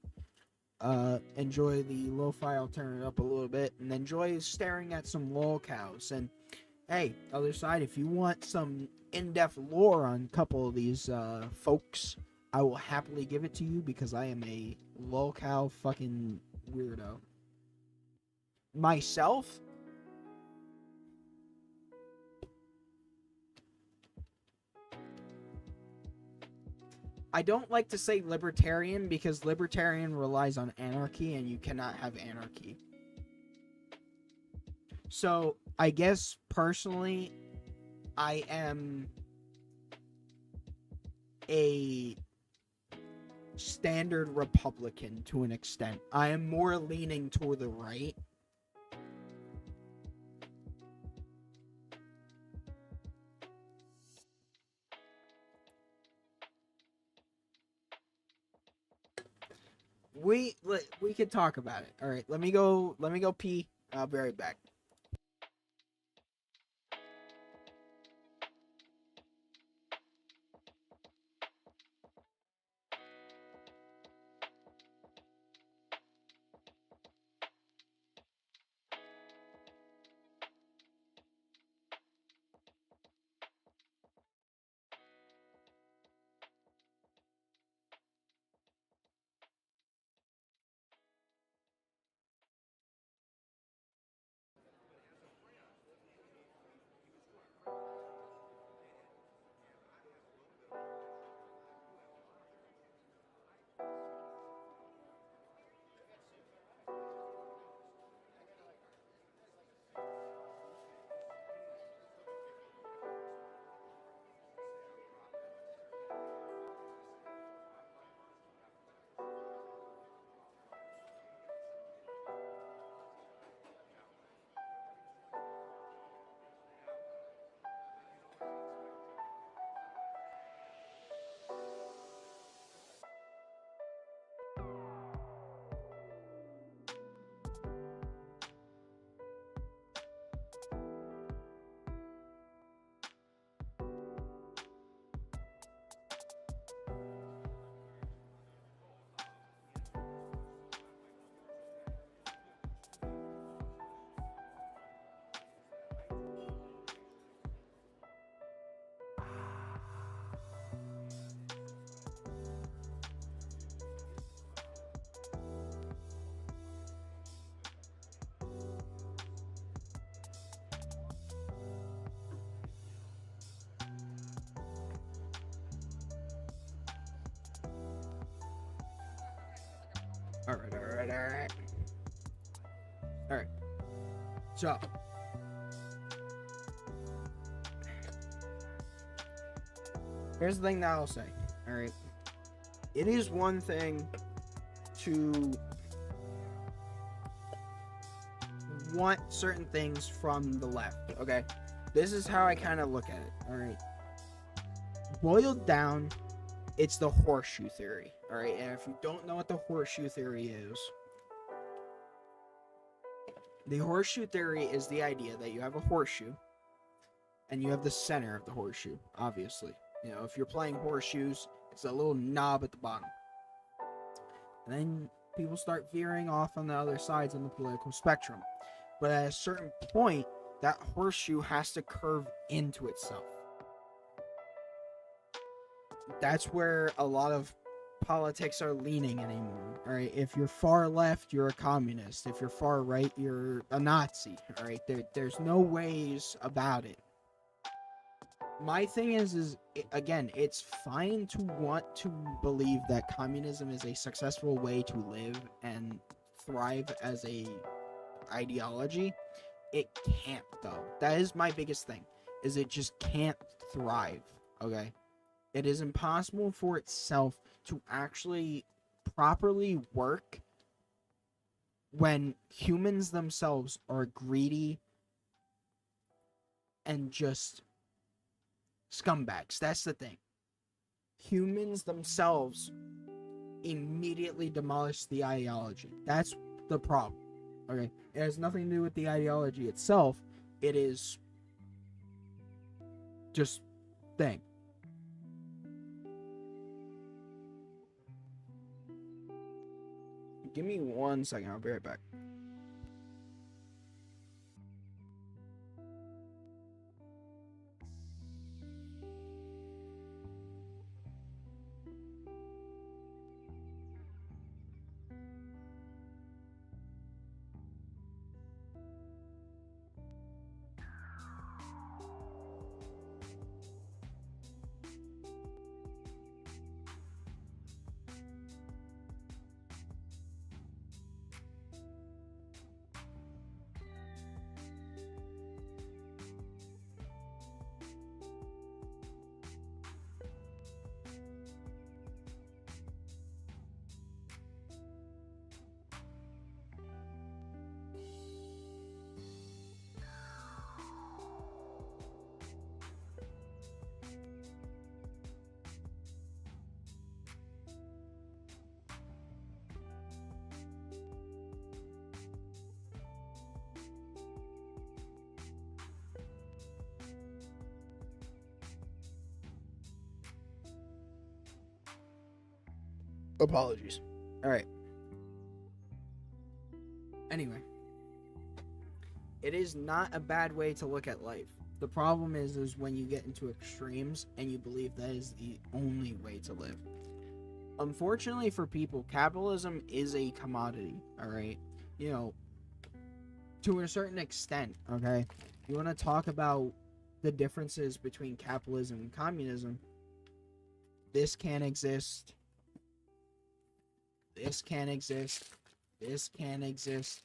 Enjoy the lo-fi, I'll turn it up a little bit, and enjoy staring at some lol cows. And hey, other side, if you want some in-depth lore on a couple of these folks, I will happily give it to you because I am a lol cow fucking weirdo. Myself, I don't like to say libertarian because libertarian relies on anarchy and you cannot have anarchy. So, I guess personally, I am a standard Republican to an extent. I am more leaning toward the right. We could talk about it. All right, let me go pee. I'll be right back. All right, all right, all right. All right. So, here's the thing that I'll say. All right. It is one thing to want certain things from the left, okay? This is how I kind of look at it, all right? Boiled down, it's the horseshoe theory, all right? And if you don't know what the horseshoe theory is, the horseshoe theory is the idea that you have a horseshoe and you have the center of the horseshoe, obviously. You know, if you're playing horseshoes, it's a little knob at the bottom. And then people start veering off on the other sides on the political spectrum. But at a certain point, that horseshoe has to curve into itself. That's where a lot of politics are leaning anymore. All right, if you're far left, you're a communist. If you're far right, you're a Nazi. All right, there's no ways about it. My thing is again, it's fine to want to believe that communism is a successful way to live and thrive as a ideology. It can't, though. That is my biggest thing, is it just can't thrive, okay? It is impossible for itself to actually properly work when humans themselves are greedy and just scumbags. That's the thing. Humans themselves immediately demolish the ideology. That's the problem. Okay? It has nothing to do with the ideology itself. It is just thing. Give me 1 second. I'll be right back. Apologies. All right. Anyway, it is not a bad way to look at life. The problem is when you get into extremes and you believe that is the only way to live. Unfortunately for people, capitalism is a commodity, all right? You know, to a certain extent, okay? You want to talk about the differences between capitalism and communism. This can't exist. This can't exist. This can't exist.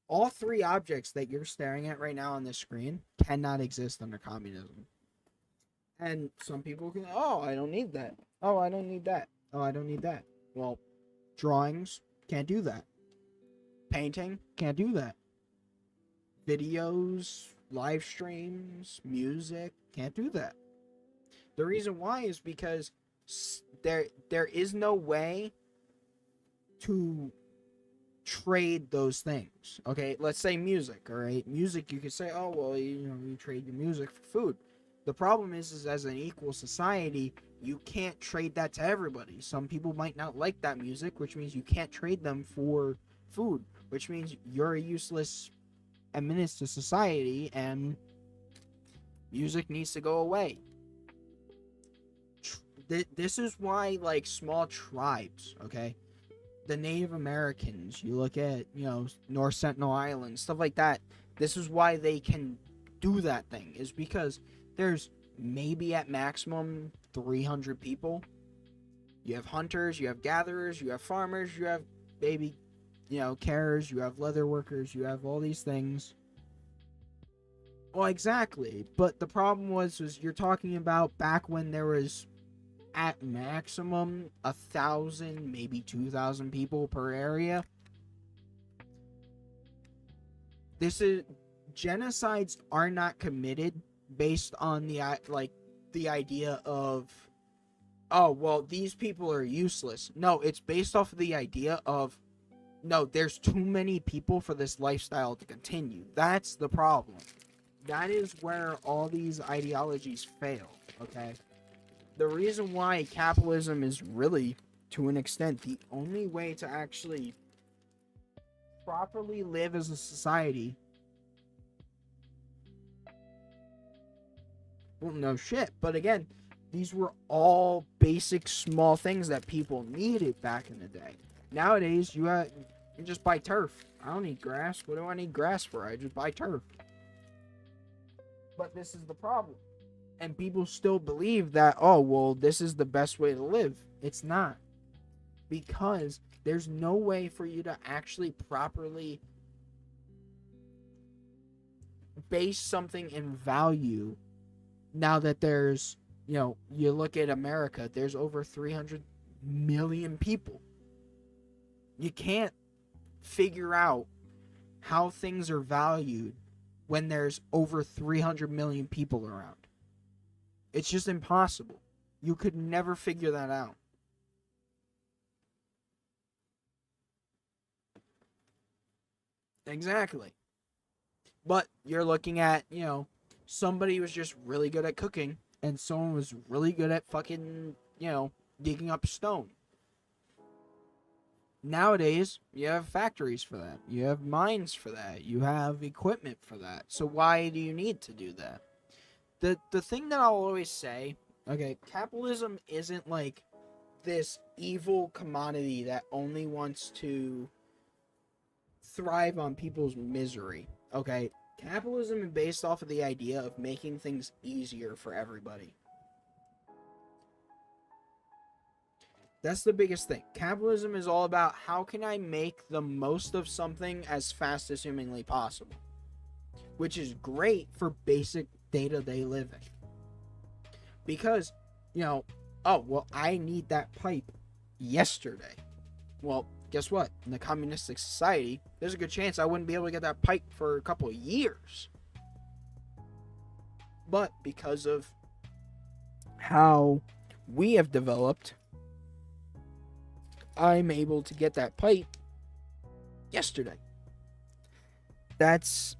All three objects that you're staring at right now on this screen cannot exist under communism. And some people can, oh, I don't need that. Oh, I don't need that. Oh, I don't need that. Well, drawings can't do that. Painting can't do that. Videos, live streams, music can't do that. The reason why is because there is no way to trade those things. Okay, let's say music. All right, music, you could say, oh well, you trade your music for food. The problem is as an equal society, you can't trade that to everybody. Some people might not like that music, which means you can't trade them for food, which means you're a useless menace to society, and music needs to go away. This is why, like, small tribes, okay, the Native Americans, you look at, North Sentinel Island, stuff like that. This is why they can do that thing, is because there's maybe at maximum 300 people. You have hunters, you have gatherers, you have farmers, you have baby, carers, you have leather workers, you have all these things. Well, exactly. But the problem was you're talking about back when there was at maximum 1,000, maybe 2,000 people per area. This is genocides are not committed based on the idea of, oh well, these people are useless. No, it's based off of the idea of, no, there's too many people for this lifestyle to continue. That's the problem. That is where all these ideologies fail, okay? The reason why capitalism is really, to an extent, the only way to actually properly live as a society. Well, no shit. But again, these were all basic small things that people needed back in the day. Nowadays, you just buy turf. I don't need grass. What do I need grass for? I just buy turf. But this is the problem. And people still believe that, oh, well, this is the best way to live. It's not. Because there's no way for you to actually properly base something in value now that there's, you look at America, there's over 300 million people. You can't figure out how things are valued when there's over 300 million people around. It's just impossible. You could never figure that out. Exactly. But you're looking at, somebody was just really good at cooking, and someone was really good at fucking, digging up stone. Nowadays, you have factories for that. You have mines for that. You have equipment for that. So why do you need to do that? The thing that I'll always say, okay, capitalism isn't like this evil commodity that only wants to thrive on people's misery. Okay, capitalism is based off of the idea of making things easier for everybody. That's the biggest thing. Capitalism is all about how can I make the most of something as fast as humanly possible, which is great for basic day-to-day living. Because, oh, well, I need that pipe yesterday. Well, guess what? In the communistic society, there's a good chance I wouldn't be able to get that pipe for a couple of years. But because of how we have developed, I'm able to get that pipe yesterday. That's,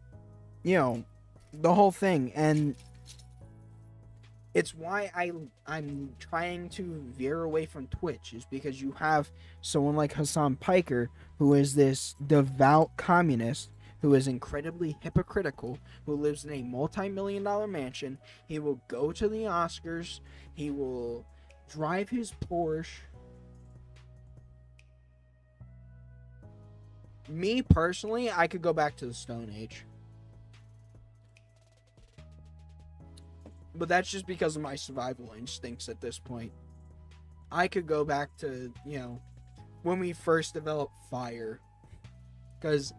the whole thing. And it's why I'm trying to veer away from Twitch, is because you have someone like Hassan Piker, who is this devout communist, who is incredibly hypocritical, who lives in a multi-million-dollar mansion. He will go to the Oscars. He will drive his Porsche. Me, personally, I could go back to the Stone Age. But that's just because of my survival instincts at this point. I could go back to, when we first developed fire. Because,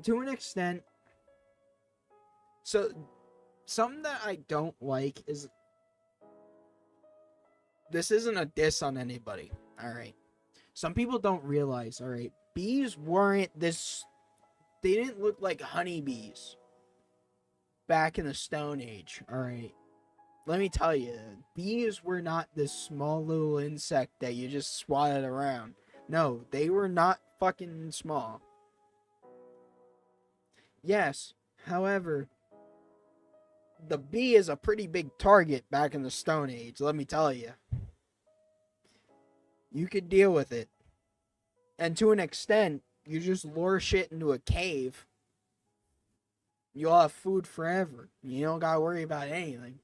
to an extent, so, something that I don't like is, this isn't a diss on anybody, alright? Some people don't realize, alright, bees weren't this, they didn't look like honeybees back in the Stone Age, alright? Let me tell you, bees were not this small little insect that you just swatted around. No, they were not fucking small. Yes, however, the bee is a pretty big target back in the Stone Age, let me tell you. You could deal with it. And to an extent, you just lure shit into a cave. You'll have food forever. You don't gotta worry about anything.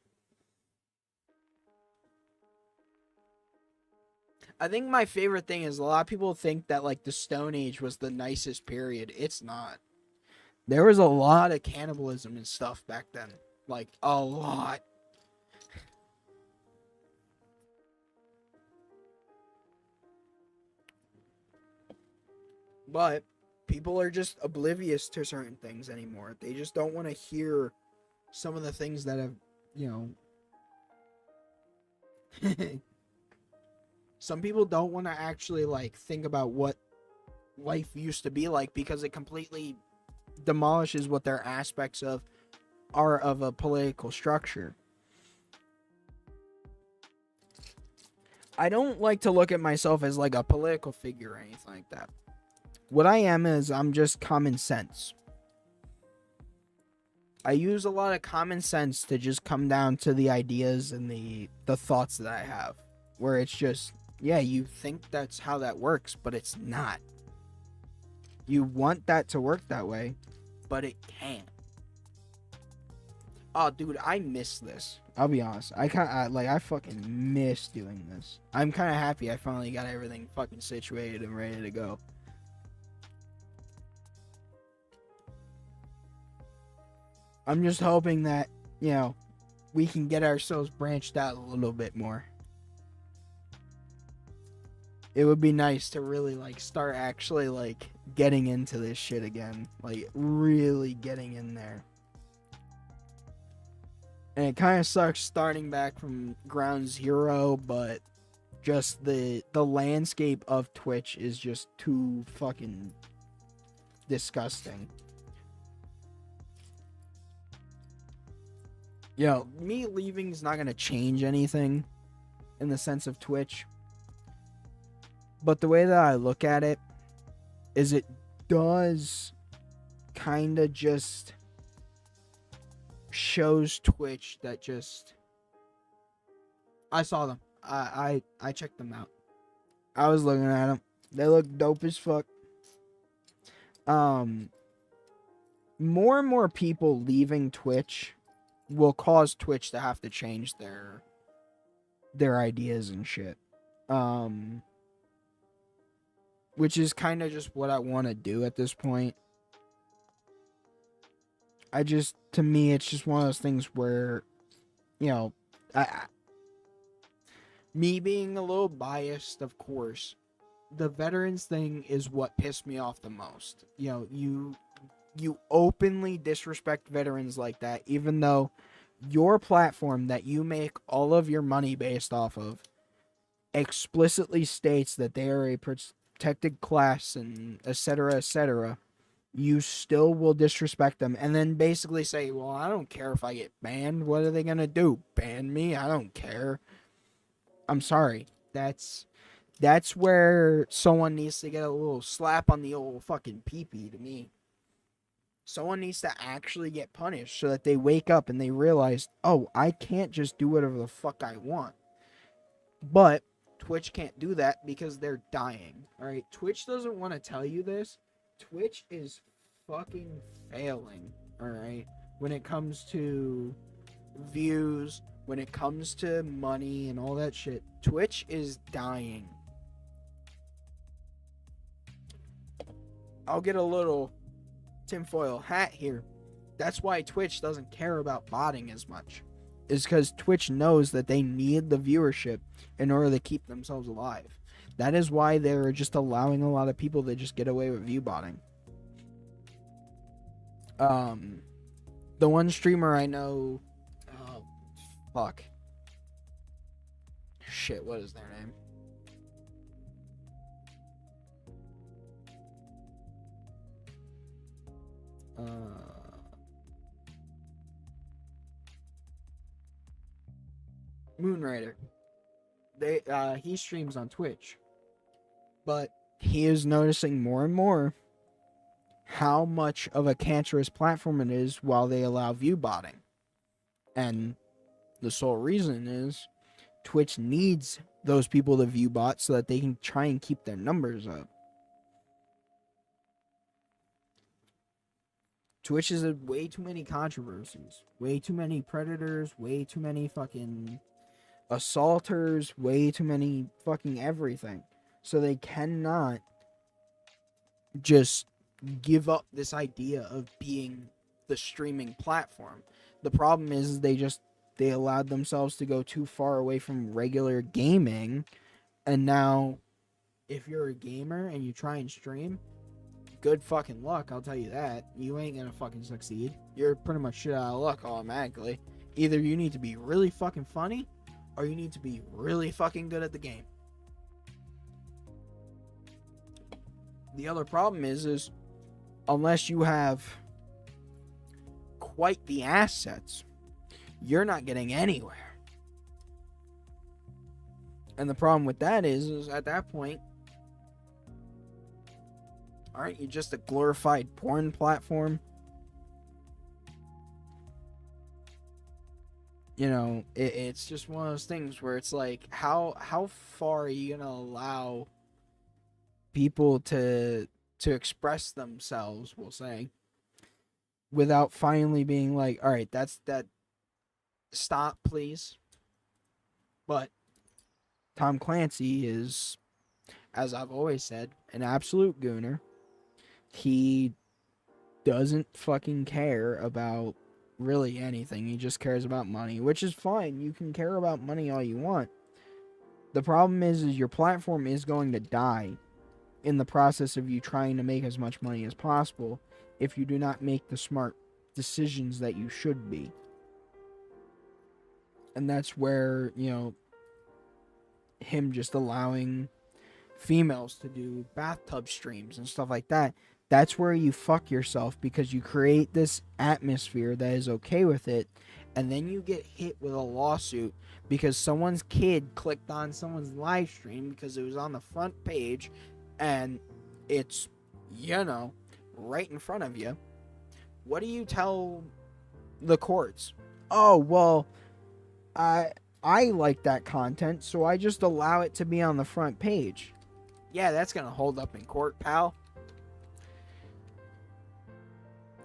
I think my favorite thing is a lot of people think that like the Stone Age was the nicest period. It's not. There was a lot of cannibalism and stuff back then. Like, a lot. But people are just oblivious to certain things anymore. They just don't want to hear some of the things that have, some people don't want to actually like think about what life used to be like, because it completely demolishes what their aspects of are of a political structure. I don't like to look at myself as like a political figure or anything like that. What I am is I'm just common sense. I use a lot of common sense to just come down to the ideas and the thoughts that I have. Where it's just, yeah, you think that's how that works, but it's not. You want that to work that way, but it can't. Oh, dude, I miss this. I'll be honest. I fucking miss doing this. I'm kind of happy I finally got everything fucking situated and ready to go. I'm just hoping that, we can get ourselves branched out a little bit more. It would be nice to really, like, start actually, like, getting into this shit again. Like, really getting in there. And it kind of sucks starting back from ground zero, but just the landscape of Twitch is just too fucking disgusting. Me leaving is not going to change anything in the sense of Twitch. But the way that I look at it is it does kind of just shows Twitch that just I saw them. I checked them out. I was looking at them. They look dope as fuck. More and more people leaving Twitch will cause Twitch to have to change their ideas and shit. Which is kind of just what I want to do at this point. To me, it's just one of those things where, you know, me being a little biased, of course, the veterans thing is what pissed me off the most. You know, you openly disrespect veterans like that, even though your platform that you make all of your money based off of explicitly states that they are a protected class and etc. etc. You still will disrespect them and then basically say, well, I don't care if I get banned. What are they gonna do? Ban me? I don't care. I'm sorry. That's where someone needs to get a little slap on the old fucking pee-pee to me. Someone needs to actually get punished so that they wake up and they realize, oh, I can't just do whatever the fuck I want. But Twitch can't do that because they're dying. Alright, Twitch doesn't want to tell you this. Twitch is fucking failing, alright? When it comes to views, when it comes to money and all that shit, Twitch is dying. I'll get a little tinfoil hat here. That's why Twitch doesn't care about botting as much. Is because Twitch knows that they need the viewership in order to keep themselves alive. That is why they're just allowing a lot of people to just get away with view botting. The one streamer I know, oh, fuck. Shit, what is their name? Moonrider. He streams on Twitch, but he is noticing more and more how much of a cancerous platform it is while they allow view botting. And the sole reason is Twitch needs those people to view bot so that they can try and keep their numbers up. Twitch is way too many controversies, way too many predators, way too many fucking assaulters, way too many fucking everything. So they cannot just give up this idea of being the streaming platform. The problem is they allowed themselves to go too far away from regular gaming, and now if you're a gamer and you try and stream, good fucking luck, I'll tell you that. You ain't gonna fucking succeed. You're pretty much shit out of luck automatically. Either you need to be really fucking funny, or you need to be really fucking good at the game. The other problem is unless you have quite the assets, you're not getting anywhere. And the problem with that is at that point, aren't you just a glorified porn platform? You know, it's just one of those things where it's like, how far are you gonna allow people to express themselves, we'll say, without finally being like, all right, that stop, please. But Tom Clancy is, as I've always said, an absolute gooner. He doesn't fucking care about really anything. He just cares about money, which is fine. You can care about money all you want. The problem is your platform is going to die in the process of you trying to make as much money as possible if you do not make the smart decisions that you should be. And that's where, you know, him just allowing females to do bathtub streams and stuff like that, that's where you fuck yourself, because you create this atmosphere that is okay with it, and then you get hit with a lawsuit because someone's kid clicked on someone's live stream because it was on the front page, and it's you know, right in front of you, what do you tell the courts? Oh, well, I I like that content, so I just allow it to be on the front page. Yeah, that's going to hold up in court, pal.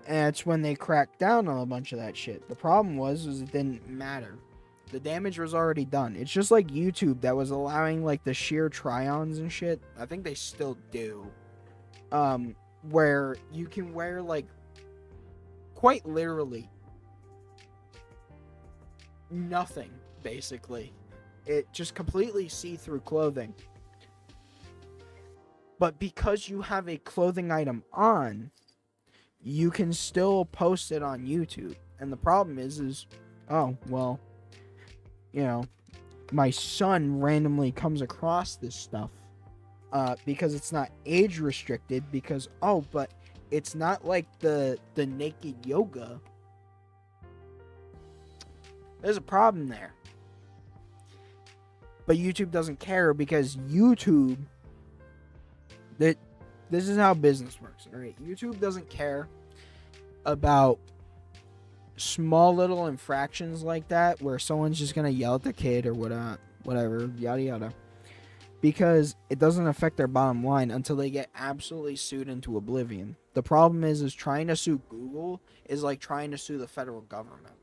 And it's when they cracked down on a bunch of that shit. The problem was it didn't matter. The damage was already done. It's just like YouTube that was allowing like the sheer try-ons and shit. I think they still do. Where you can wear like quite literally nothing, basically. It just completely see-through clothing. But because you have a clothing item on, you can still post it on YouTube. And the problem is, oh, well, you know, my son randomly comes across this stuff because it's not age restricted because, oh, but it's not like the naked yoga. There's a problem there. But YouTube doesn't care because YouTube, this is how business works, all right? YouTube doesn't care about small little infractions like that where someone's just gonna yell at the kid or whatever, yada yada, because it doesn't affect their bottom line until they get absolutely sued into oblivion. The problem is trying to sue Google is like trying to sue the federal government.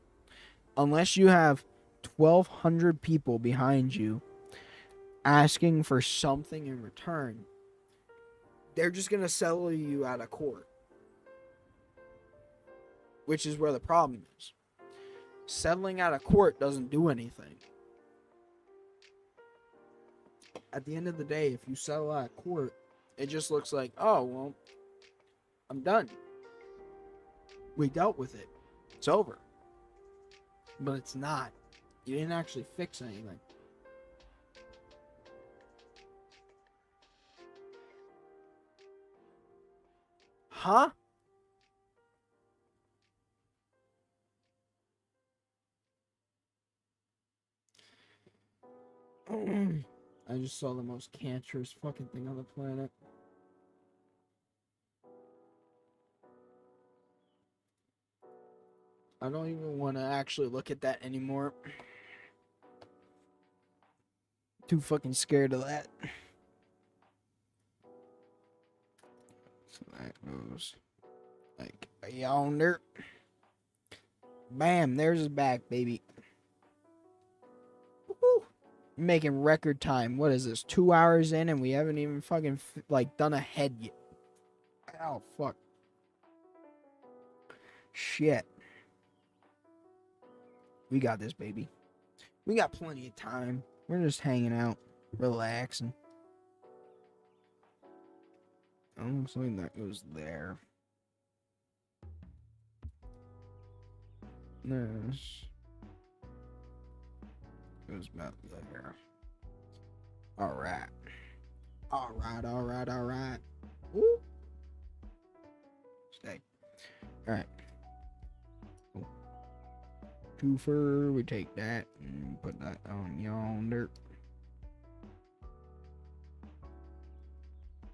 Unless you have 1,200 people behind you asking for something in return, they're just gonna settle you out of court. Which is where the problem is. Settling out of court doesn't do anything. At the end of the day, if you settle out of court, it just looks like, oh, well, I'm done. We dealt with it. It's over. But it's not. You didn't actually fix anything. Huh? I just saw the most cancerous fucking thing on the planet. I don't even want to actually look at that anymore. Too fucking scared of that. So that goes like yonder. Bam, there's his back, baby. Woo-hoo. Making record time. What is this? 2 hours in and we haven't even fucking like done a head yet. Oh fuck. Shit. We got this, baby. We got plenty of time. We're just hanging out, relaxing. Looks like that goes there. This goes about there. Alright. Alright. Woo. Stay. Alright. Cool. Twofer, we take that and put that on yonder.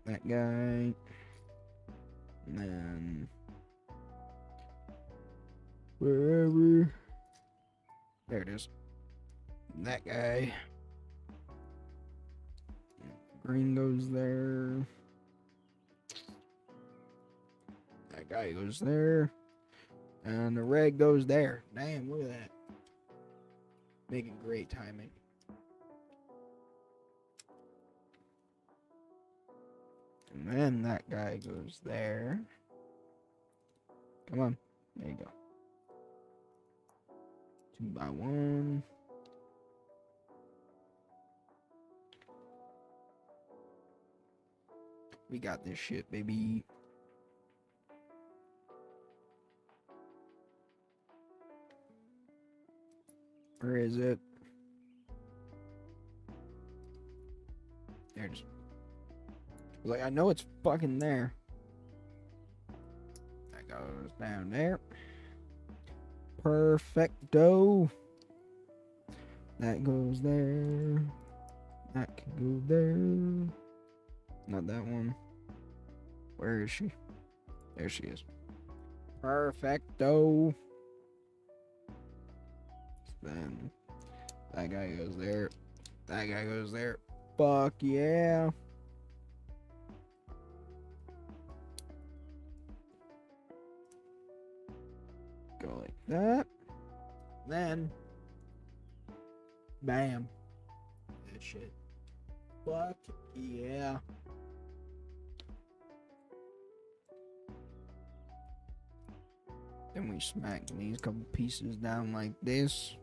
That guy. And then wherever. There it is. That guy. Green goes there. That guy goes there. And the red goes there. Damn, look at that. Making great timing. And then that guy goes there. Come on. There you go. 2 by 1. We got this shit, baby. Where is it? There it is. Like, I know it's fucking there. That goes down there. Perfecto. That goes there. That can go there. Not that one. Where is she? There she is. Perfecto. Then that guy goes there. That guy goes there. Fuck yeah. Go like that. Then, bam. That shit. Fuck yeah. Then we smack these couple pieces down like this.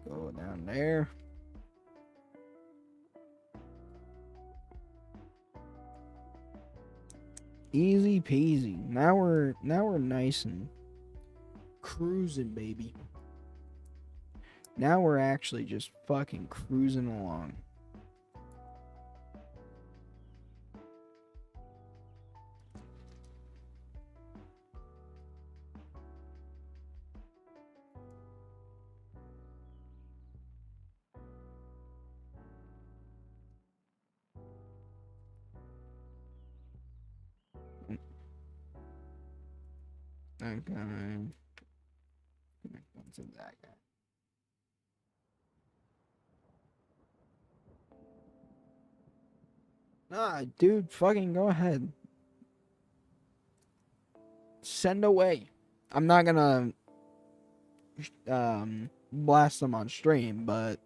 Go down there. Easy peasy. Now we're nice and cruising, baby. Now we're actually just fucking cruising along. Okay. Connect onto that guy. Nah, dude, fucking go ahead. Send away. I'm not gonna blast them on stream, but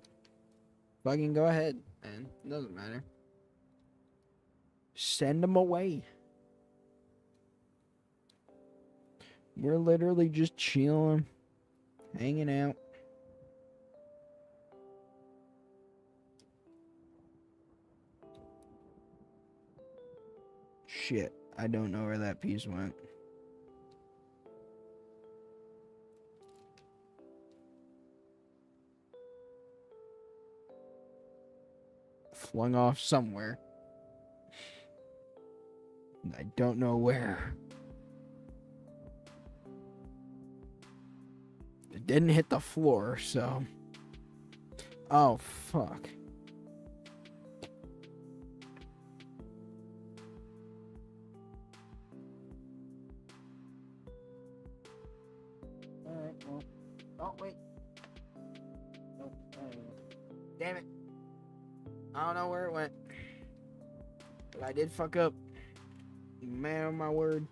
fucking go ahead, man. It doesn't matter. Send them away. We're literally just chilling, hanging out. Shit, I don't know where that piece went. Flung off somewhere. I don't know where. It didn't hit the floor, so. Oh, fuck. Alright, well. Oh, wait. Oh, damn it. I don't know where it went. But I did fuck up. Man on my word.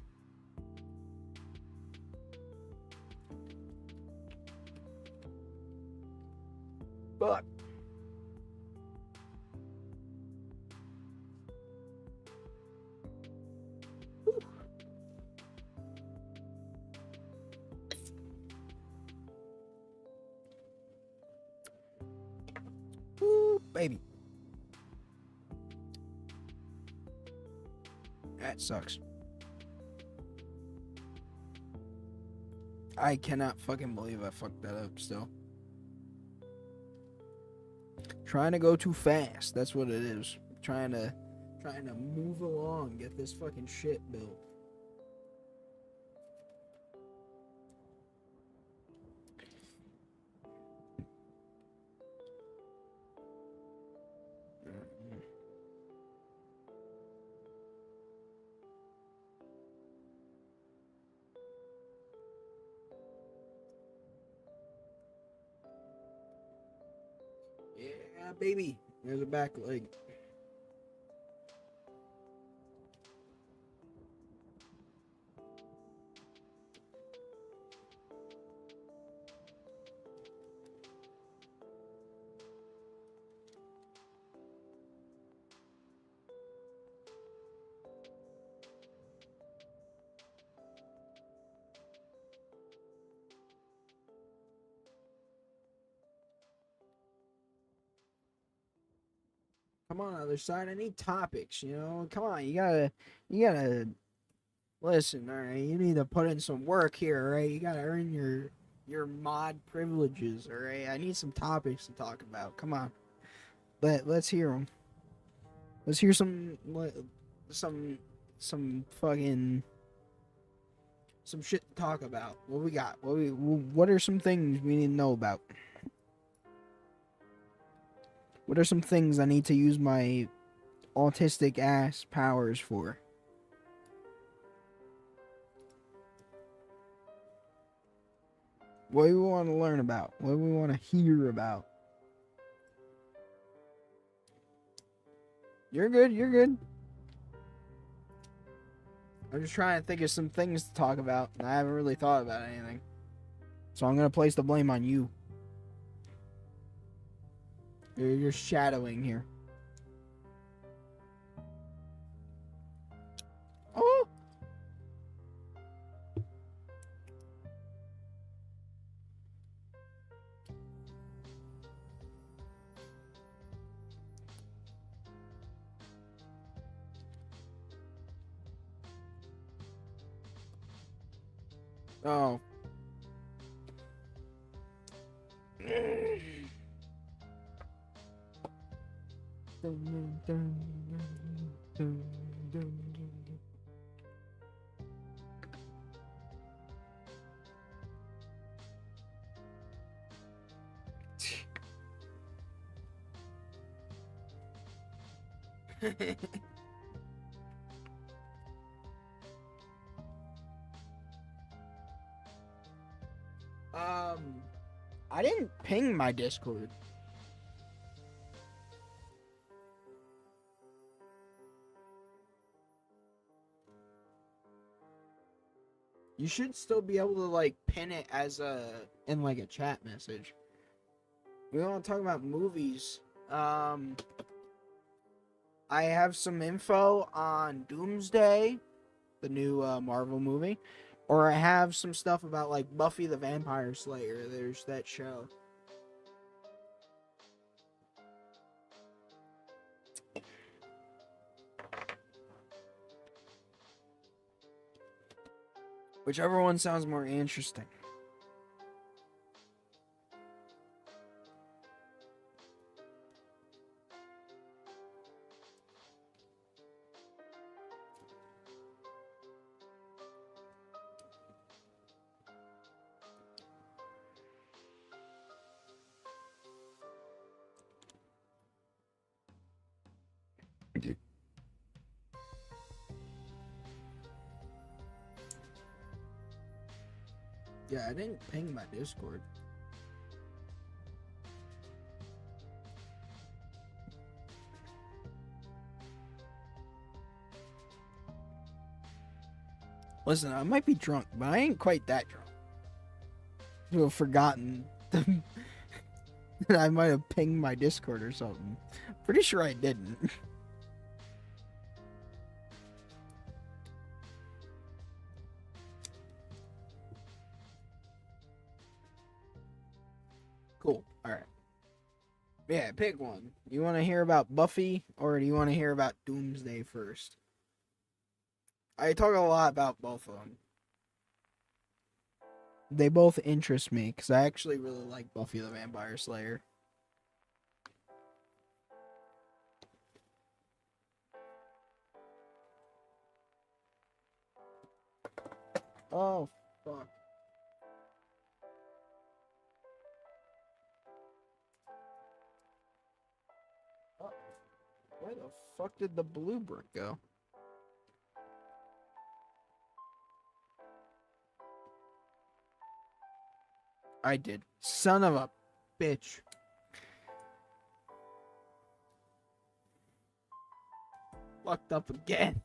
Fuck. Ooh, baby. That sucks. I cannot fucking believe I fucked that up still. Trying to go too fast. That's what it is. Trying to move along, get this fucking shit built. Yeah, baby. There's a back leg. Come on, other side. I need topics, you know? Come on, you gotta listen, alright? You need to put in some work here, alright? You gotta earn your mod privileges, alright? I need some topics to talk about. Come on. Let's hear them. Let's hear some fucking some shit to talk about. What we got? What are some things we need to know about? What are some things I need to use my autistic ass powers for? What do we want to learn about? What do we want to hear about? You're good, you're good. I'm just trying to think of some things to talk about, and I haven't really thought about anything. So I'm going to place the blame on you. You're shadowing here. Oh! Oh. I didn't ping my Discord. You should still be able to like pin it as in like a chat message. We want to talk about movies. I have some info on Doomsday, the new Marvel movie, or I have some stuff about like Buffy the Vampire Slayer. There's that show. Whichever one sounds more interesting. Yeah, I didn't ping my Discord. Listen, I might be drunk, but I ain't quite that drunk to have forgotten that I might have pinged my Discord or something. Pretty sure I didn't. Cool. All right. Yeah, pick one. You want to hear about Buffy or do you want to hear about Doomsday first? I talk a lot about both of them. They both interest me because I actually really like Buffy the Vampire Slayer. Oh, fuck. Oh, where the fuck did the blue brick go? I did. Son of a bitch. Fucked up again.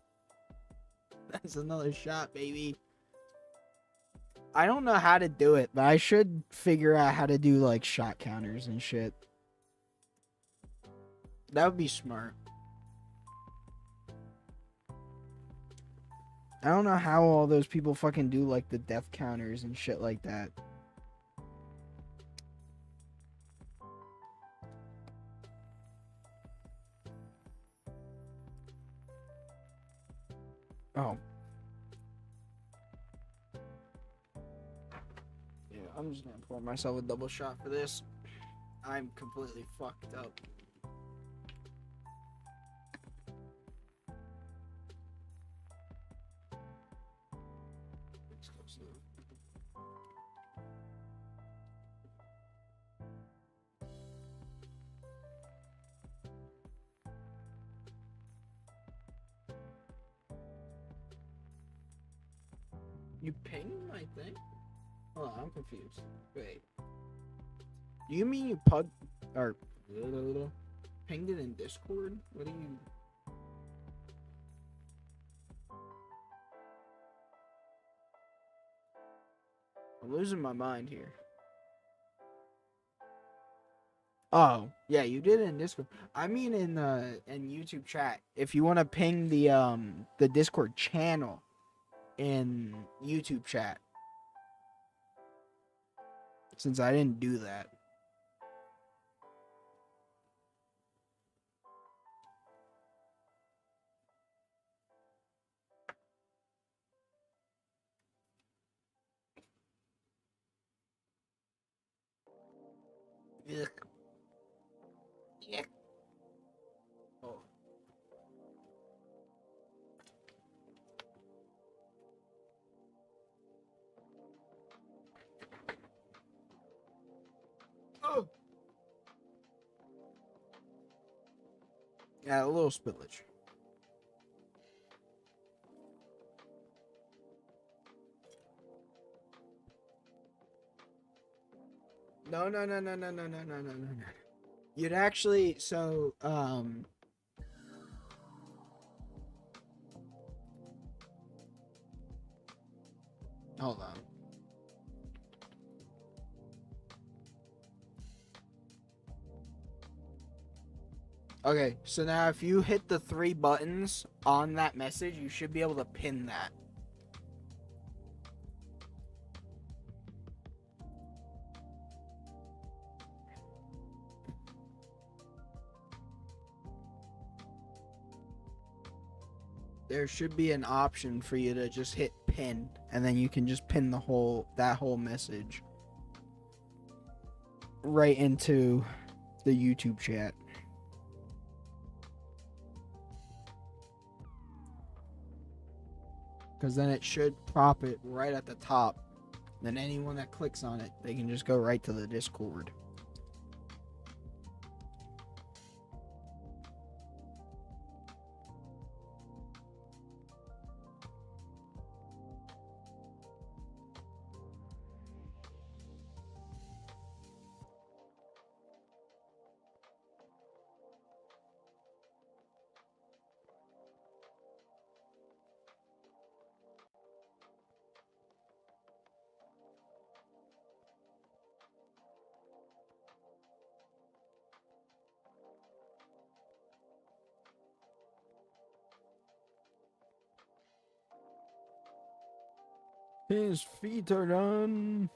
That's another shot, baby. I don't know how to do it, but I should figure out how to do like shot counters and shit. That would be smart. I don't know how all those people fucking do like the death counters and shit like that. Oh. Yeah, I'm just gonna pour myself a double shot for this. I'm completely fucked up. You pinged my thing? Hold on, I'm confused. Wait. Do you mean you or pinged it in Discord? What do you? I'm losing my mind here. Oh, yeah, you did it in Discord. I mean in YouTube chat. If you want to ping the Discord channel in YouTube chat. Since I didn't do that. Yuck. Yuck. Oh. Oh. Yeah, a little spillage. No. You'd actually hold on. Okay, so now if you hit the 3 buttons on that message, you should be able to pin that. There should be an option for you to just hit pin, and then you can just pin that whole message right into the YouTube chat. Because then it should prop it right at the top. Then anyone that clicks on it, they can just go right to the Discord. His feet are done.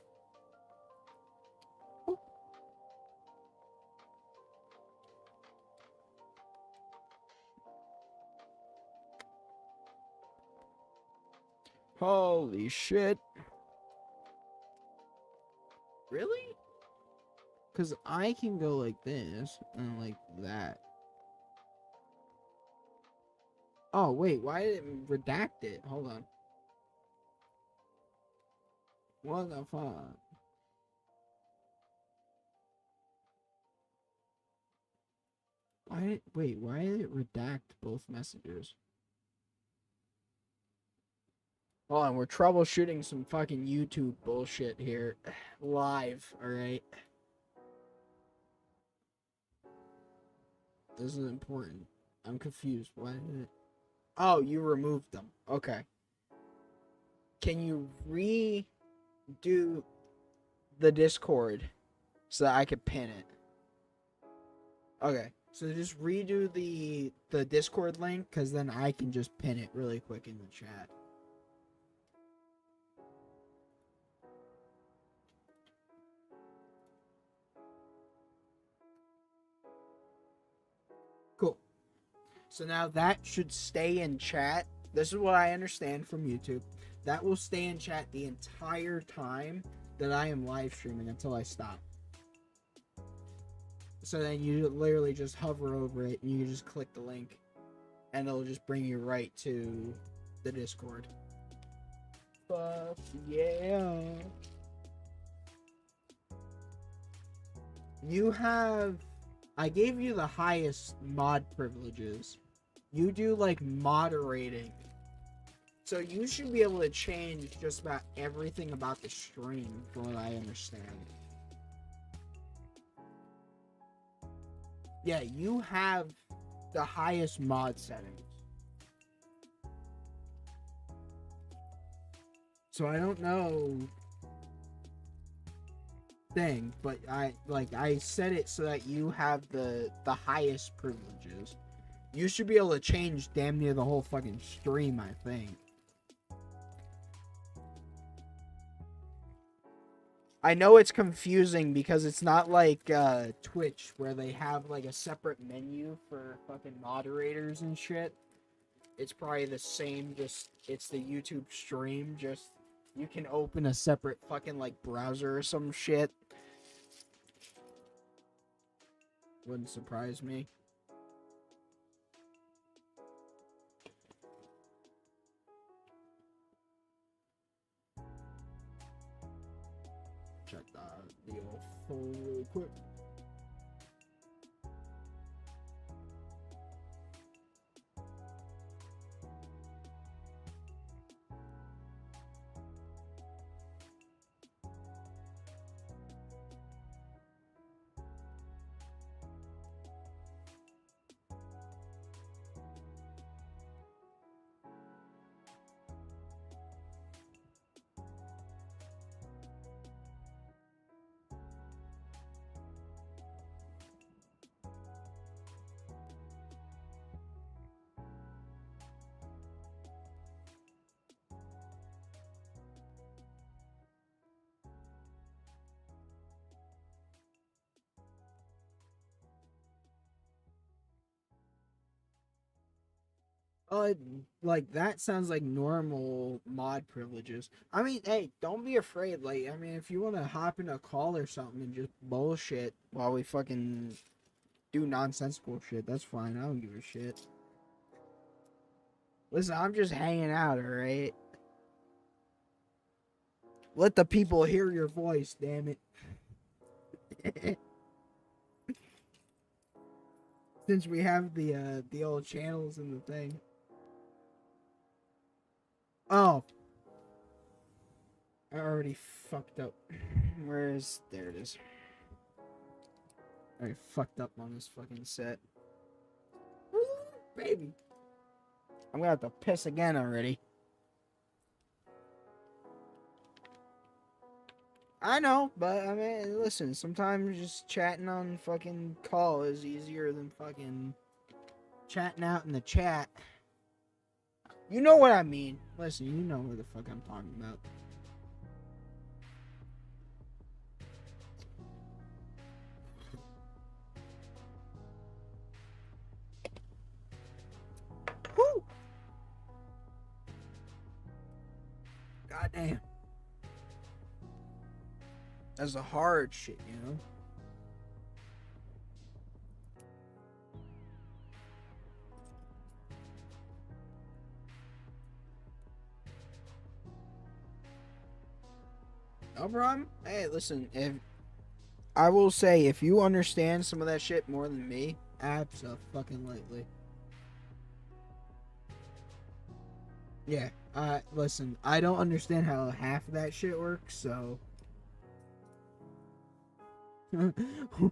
Holy shit. Really? Because I can go like this and like that. Oh, wait. Why did it redact it? Hold on. What the fuck? Why did it redact both messages? Hold on, we're troubleshooting some fucking YouTube bullshit here. Live, alright? This is important. I'm confused. Why did it... Oh, you removed them. Okay. Can you redo the Discord so that I could pin it? Okay. So just redo the Discord link, because then I can just pin it really quick in the chat. Cool. So now that should stay in chat. This is what I understand from YouTube. That will stay in chat the entire time that I am live streaming until I stop. So then you literally just hover over it and you just click the link and it'll just bring you right to the Discord. Fuck yeah. I gave you the highest mod privileges. You do like moderating So you should be able to change just about everything about the stream, from what I understand. Yeah, you have the highest mod settings. So I don't know thing, but I set it so that you have the highest privileges. You should be able to change damn near the whole fucking stream, I think. I know it's confusing because it's not like Twitch where they have like a separate menu for fucking moderators and shit. It's probably the same, just it's the YouTube stream, just you can open a separate fucking like browser or some shit. Wouldn't surprise me. Check the old phone real quick. Oh, like that sounds like normal mod privileges. I mean, hey, don't be afraid. Like, I mean, if you want to hop in a call or something and just bullshit while we fucking do nonsensical shit, that's fine. I don't give a shit. Listen, I'm just hanging out, alright? Let the people hear your voice, damn it. Since we have the old channels and the thing. Oh. I already fucked up. There it is. I fucked up on this fucking set. Woo, baby. I'm gonna have to piss again already. I know, but I mean, listen, sometimes just chatting on fucking call is easier than fucking chatting out in the chat. You know what I mean. Listen, you know what the fuck I'm talking about. Woo! God damn. That's a hard shit, you know? No problem. Hey, listen, if I will say, if you understand some of that shit more than me, abso-fucking-lately. Yeah, listen, I don't understand how half of that shit works, so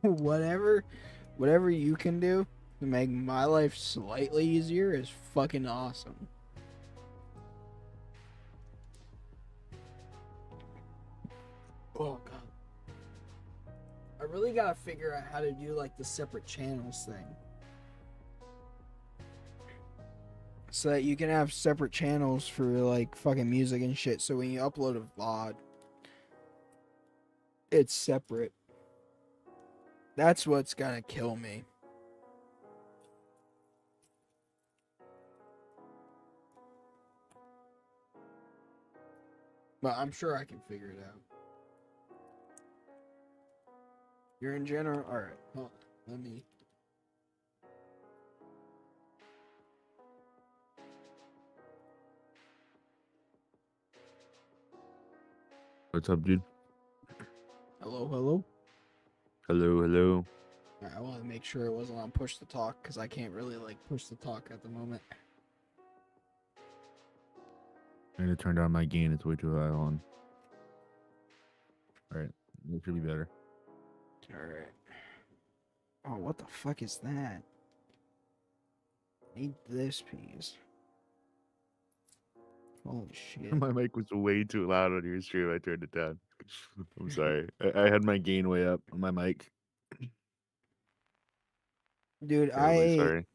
whatever you can do to make my life slightly easier is fucking awesome. Oh god. I really gotta figure out how to do like the separate channels thing. So that you can have separate channels for like fucking music and shit, so when you upload a VOD, it's separate. That's what's gonna kill me. But I'm sure I can figure it out. You're in general? Alright, hold on. Let me... What's up, dude? Hello, hello? Hello, hello. Alright, I want to make sure it wasn't on push to talk, because I can't really, like, push to talk at the moment. I need to turn down my gain. It's way too high on. All right, it should be better. Alright. Oh, what the fuck is that? Need this piece. Holy shit. My mic was way too loud on your stream. I turned it down. I'm sorry. I had my gain way up on my mic. Dude, Terribly sorry.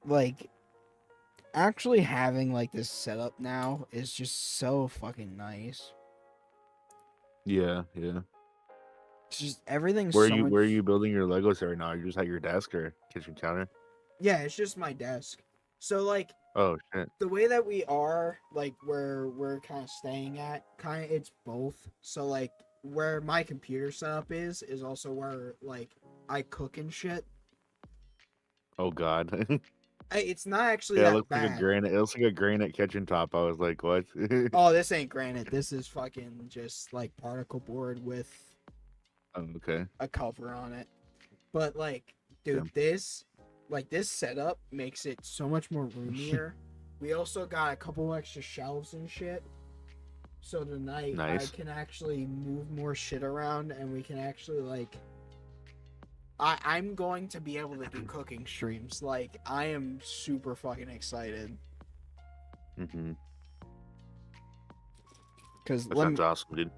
like actually having like this setup now is just so fucking nice. Yeah, yeah. It's just everything's Where are so you? much. Where are you building your Legos right now? You're just at your desk or kitchen counter? Yeah, it's just my desk. So like Oh shit. the way that we are, like where we're kind of staying at, kind of it's both. So like where my computer setup is also where like I cook and shit. Oh god. It's not actually Yeah, it that looks like a bad. granite. It looks like a granite kitchen top. I was like, what? Oh, this ain't granite. This is fucking just like particle board with Oh, okay. a cover on it. But like, dude, Yeah. this setup makes it so much more roomier. We also got a couple extra shelves and shit. So tonight Nice. I can actually move more shit around and we can actually like I'm going to be able to do cooking streams. Like I am super fucking excited. Mm-hmm. Cause That sounds awesome, dude.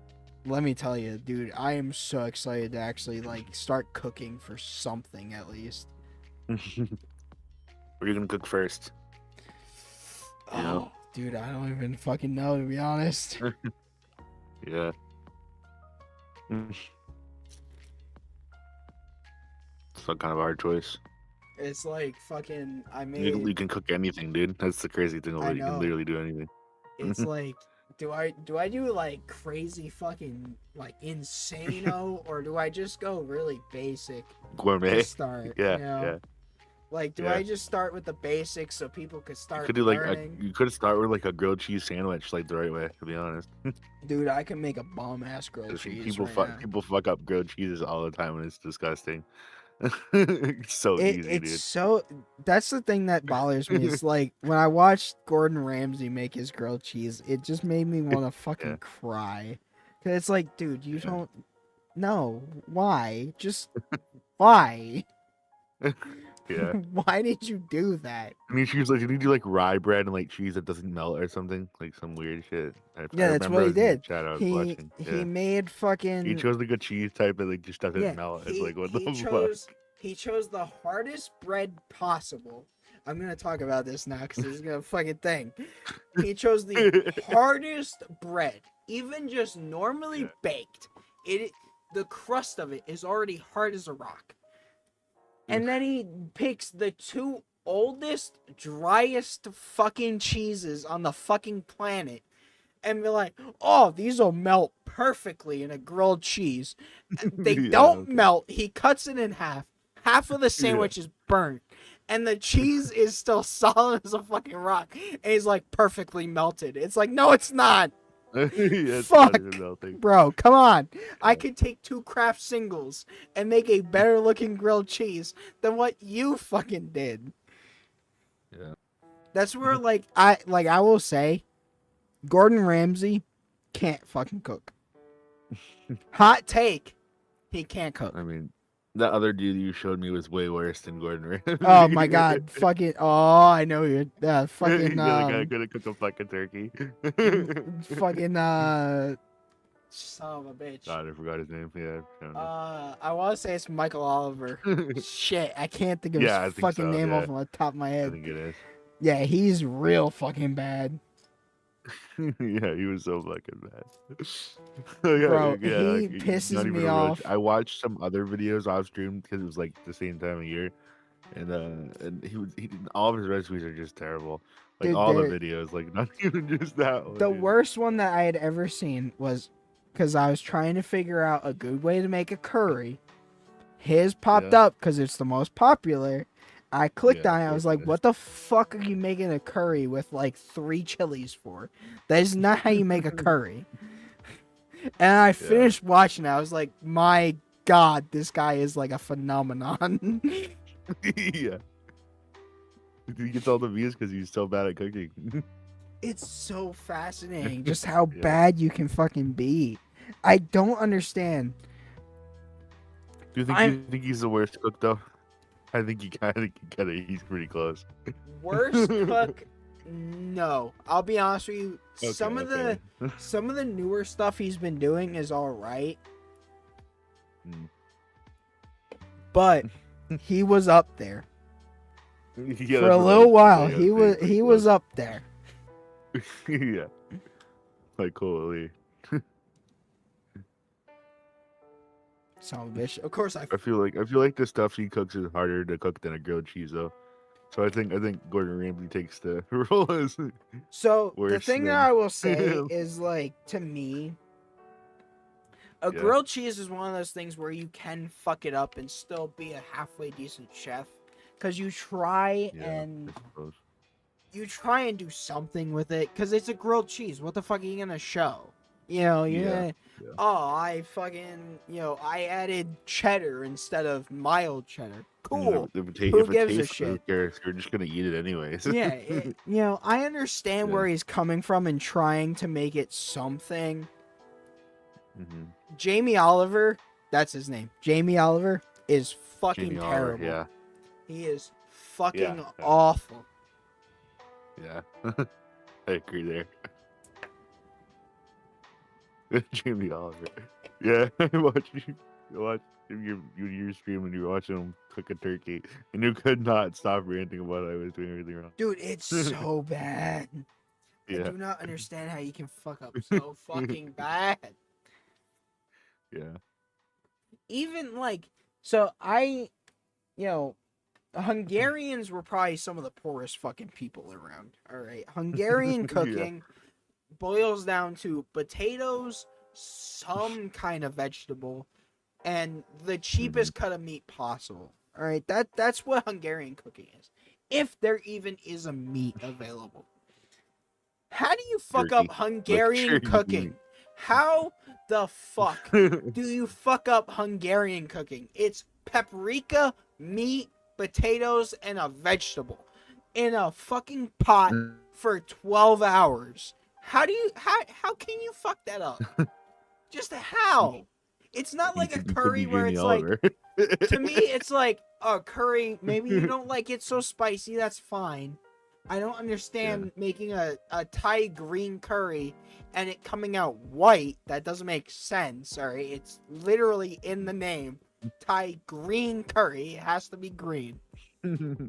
let me tell you, dude, I am so excited to actually like start cooking for something at least. What are you gonna cook first? You know? Oh, dude, I don't even fucking know to be honest. Yeah. It's not kind of a hard choice. It's like fucking I You made. can cook anything, dude. That's the crazy thing about I it. You can know. literally do anything. It's like, do I do like crazy fucking like insano or do I just go really basic Gourmet. to start? Yeah, You know? yeah. Like, do Yeah. I just start with the basics so people could You start could do like learning? you could start with like a grilled cheese sandwich, like the right way. To be honest, Dude, I can make a bomb ass grilled 'cause cheese people right now. people fuck up grilled cheeses all the time, and it's disgusting. It's so easy, It's dude. so that's the thing that bothers me. It's like when I watched Gordon Ramsay make his grilled cheese, it just made me want to fucking Yeah. cry. Cause it's like, dude, you Yeah. don't know why. Just why? Yeah. Why did you do that? I mean, she was like, "Did you do like rye bread and like cheese that doesn't melt or something? Like some weird shit." I Yeah, that's remember what I he was in the did. chat. I was He watching. he Yeah. made He fucking chose like a cheese type that like just doesn't yeah. melt. It's like what the He fuck? chose the hardest bread possible. I'm gonna talk about this now because this is gonna fucking thing. He chose the hardest bread, even just normally Yeah. baked. The crust of it is already hard as a rock. And then he picks the two oldest, driest fucking cheeses on the fucking planet and be like, oh, these will melt perfectly in a grilled cheese. They Yeah, don't okay. melt. He cuts it in half. Half of the Yeah. sandwich is burnt. And the cheese is still solid as a fucking rock. And he's like perfectly melted. It's like, no, it's not. Yeah, it's Fuck. not even melting. Bro, come on. I Yeah. could take two Kraft singles and make a better looking grilled cheese than what you fucking did. Yeah. That's where I will say Gordon Ramsay can't fucking cook. Hot take. He can't cook. I mean, that other dude you showed me was way worse than Gordon Ramsay. Oh my god, fucking I know you're fucking Yeah, the guy couldn't cook a fucking turkey. fucking son of a bitch. God, I forgot his name. Yeah. I don't know. I want to say it's Michael Oliver. Shit, I can't think of Yeah, I his think fucking so, name yeah. off the top of my I head. think it is. Yeah, he's real fucking bad. Yeah, he was so fucking bad. Bro, yeah, he like, pisses not even me a real off. I watched some other videos off stream because it was like the same time of year, and he all of his recipes are just terrible. Like Dude, all the videos, like not even just that one. The dude. worst one that I had ever seen was because I was trying to figure out a good way to make a curry. His popped Yeah. up because it's the most popular. I clicked Yeah, on it. of I was course it like, is. what the fuck are you making a curry with like 3 chilies for? That is not how you make a curry. And I finished watching it. I was like, my god, this guy is like a phenomenon. Yeah. He gets all the views because he's so bad at cooking. It's so fascinating just how Yeah. bad you can fucking be. I don't understand. Do you think I'm he's the worst cook though? I think he got it. He's pretty close. worst cook. No, I'll be honest with you. Okay, okay. Some of the newer stuff he's been doing is all right, Mm. but he was up there Yeah, for that's a what I little was gonna while. say. I was saying pretty He close. was up there. Yeah, like Coley. Son of a bitch. Of course, I feel like the stuff he cooks is harder to cook than a grilled cheese though. So I think Gordon Ramsay takes the role as So the worse thing that than I will say him. is like to me, a Yeah, grilled cheese is one of those things where you can fuck it up and still be a halfway decent chef because yeah, I suppose. you try and do something with it because it's a grilled cheese. What the fuck are you gonna show? You know, you're Yeah, gonna, yeah. oh, I fucking, I added cheddar instead of mild cheddar. And Cool. Who if it gives a tastes good, who shit? cares? You're just gonna eat it anyways. Yeah, I understand Yeah. where he's coming from and trying to make it something. Hmm. Jamie Oliver, that's his name. Jamie Oliver is fucking Jamie Oliver. terrible. Yeah, He is yeah, fucking yeah, awful. yeah. I agree there. Jamie Oliver. Yeah, I watched your stream when you were watching him cook a turkey, and you could not stop ranting about I was doing everything wrong. Dude, it's so bad. I Yeah, do not understand how you can fuck up so fucking bad. yeah. Even like, so I, you know, Hungarians were probably some of the poorest fucking people around. All right. Hungarian Yeah. cooking boils down to potatoes, some kind of vegetable, and the Hmm. cheapest cut of meat possible. All right. That's what Hungarian cooking is. If there even is a meat available. How do you fuck up Jerky, like Hungarian jerky cooking? meat. How the fuck do you fuck up Hungarian cooking? It's paprika, meat, potatoes, and a vegetable in a fucking pot for 12 hours. How can you fuck that up? Just how? It's not like a You could curry be where Jamie it's like, Oliver. to me it's like a curry, maybe you don't like it so spicy, that's fine. I don't Yeah. understand making a Thai green curry and it coming out white. That doesn't make sense. All right, it's literally in the name. Thai green curry. It has to be green.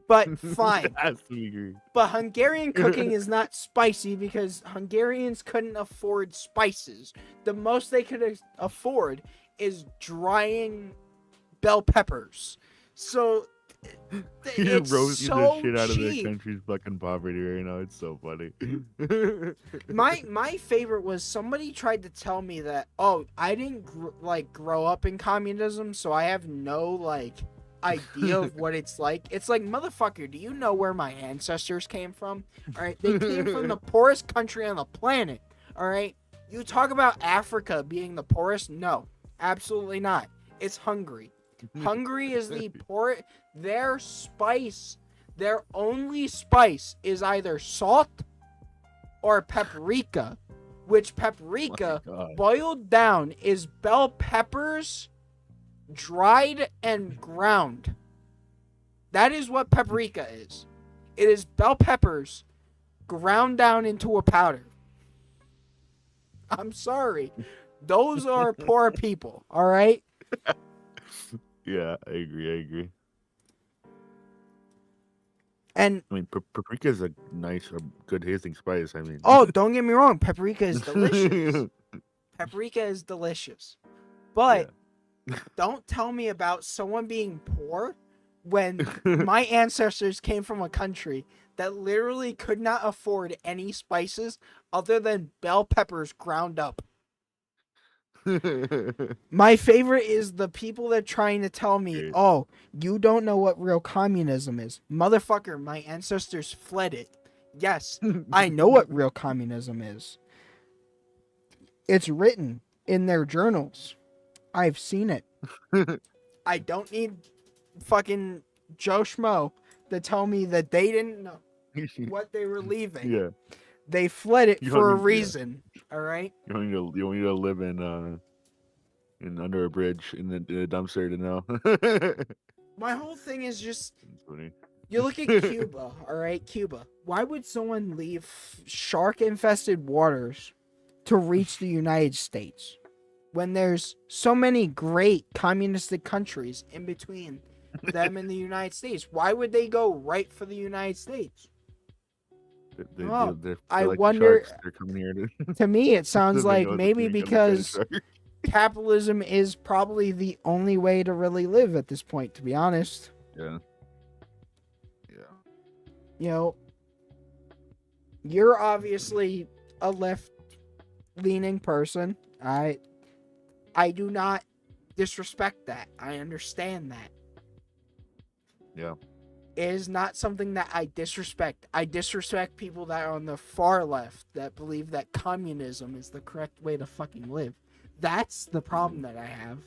But It fine. has to be green. But Hungarian cooking is not spicy because Hungarians couldn't afford spices. The most they could afford is drying bell peppers. So You're it's roasting the so shit out of their cheap. country's fucking poverty right now. It's so funny. My favorite was somebody tried to tell me that, oh, I didn't grow up in communism, so I have no like idea of what it's like. It's like, motherfucker, do you know where my ancestors came from? All right, they came from the poorest country on the planet. All right, you talk about Africa being the poorest? No, absolutely not. It's Hungary. Hungary is the poor. Their spice, their only spice is either salt or paprika, which My paprika God. boiled down is bell peppers dried and ground. That is what paprika is. It is bell peppers ground down into a powder. I'm sorry. Those are poor people, all right? Yeah, I agree. I agree. And I mean, paprika is a nice, good tasting spice. I mean, oh, don't get me wrong, paprika is delicious. Paprika is delicious. But yeah. don't tell me about someone being poor when my ancestors came from a country that literally could not afford any spices other than bell peppers ground up. My favorite is the people that are trying to tell me, Great. oh, you don't know what real communism is. Motherfucker, my ancestors fled it. Yes, I know what real communism is. It's written in their journals. I've seen it. I don't need fucking Joe Schmo to tell me that they didn't know what they were leaving. Yeah. They fled it You don't for a need, yeah. reason. All right. You don't need to live in under a bridge in a dumpster to know. My whole thing is just That's funny. you look at Cuba. All right, Cuba. Why would someone leave shark-infested waters to reach the United States when there's so many great communistic countries in between them and the United States? Why would they go right for the United States? Oh, They're I like the wonder. sharks. They're coming here to, To me, it to sounds like Minnesota maybe to become a because shark. capitalism is probably the only way to really live at this point, to be honest. Yeah. You know, you're obviously a left-leaning person. I do not disrespect that. I understand that. Yeah. It is not something that I disrespect. I disrespect people that are on the far left that believe that communism is the correct way to fucking live. That's the problem that I have.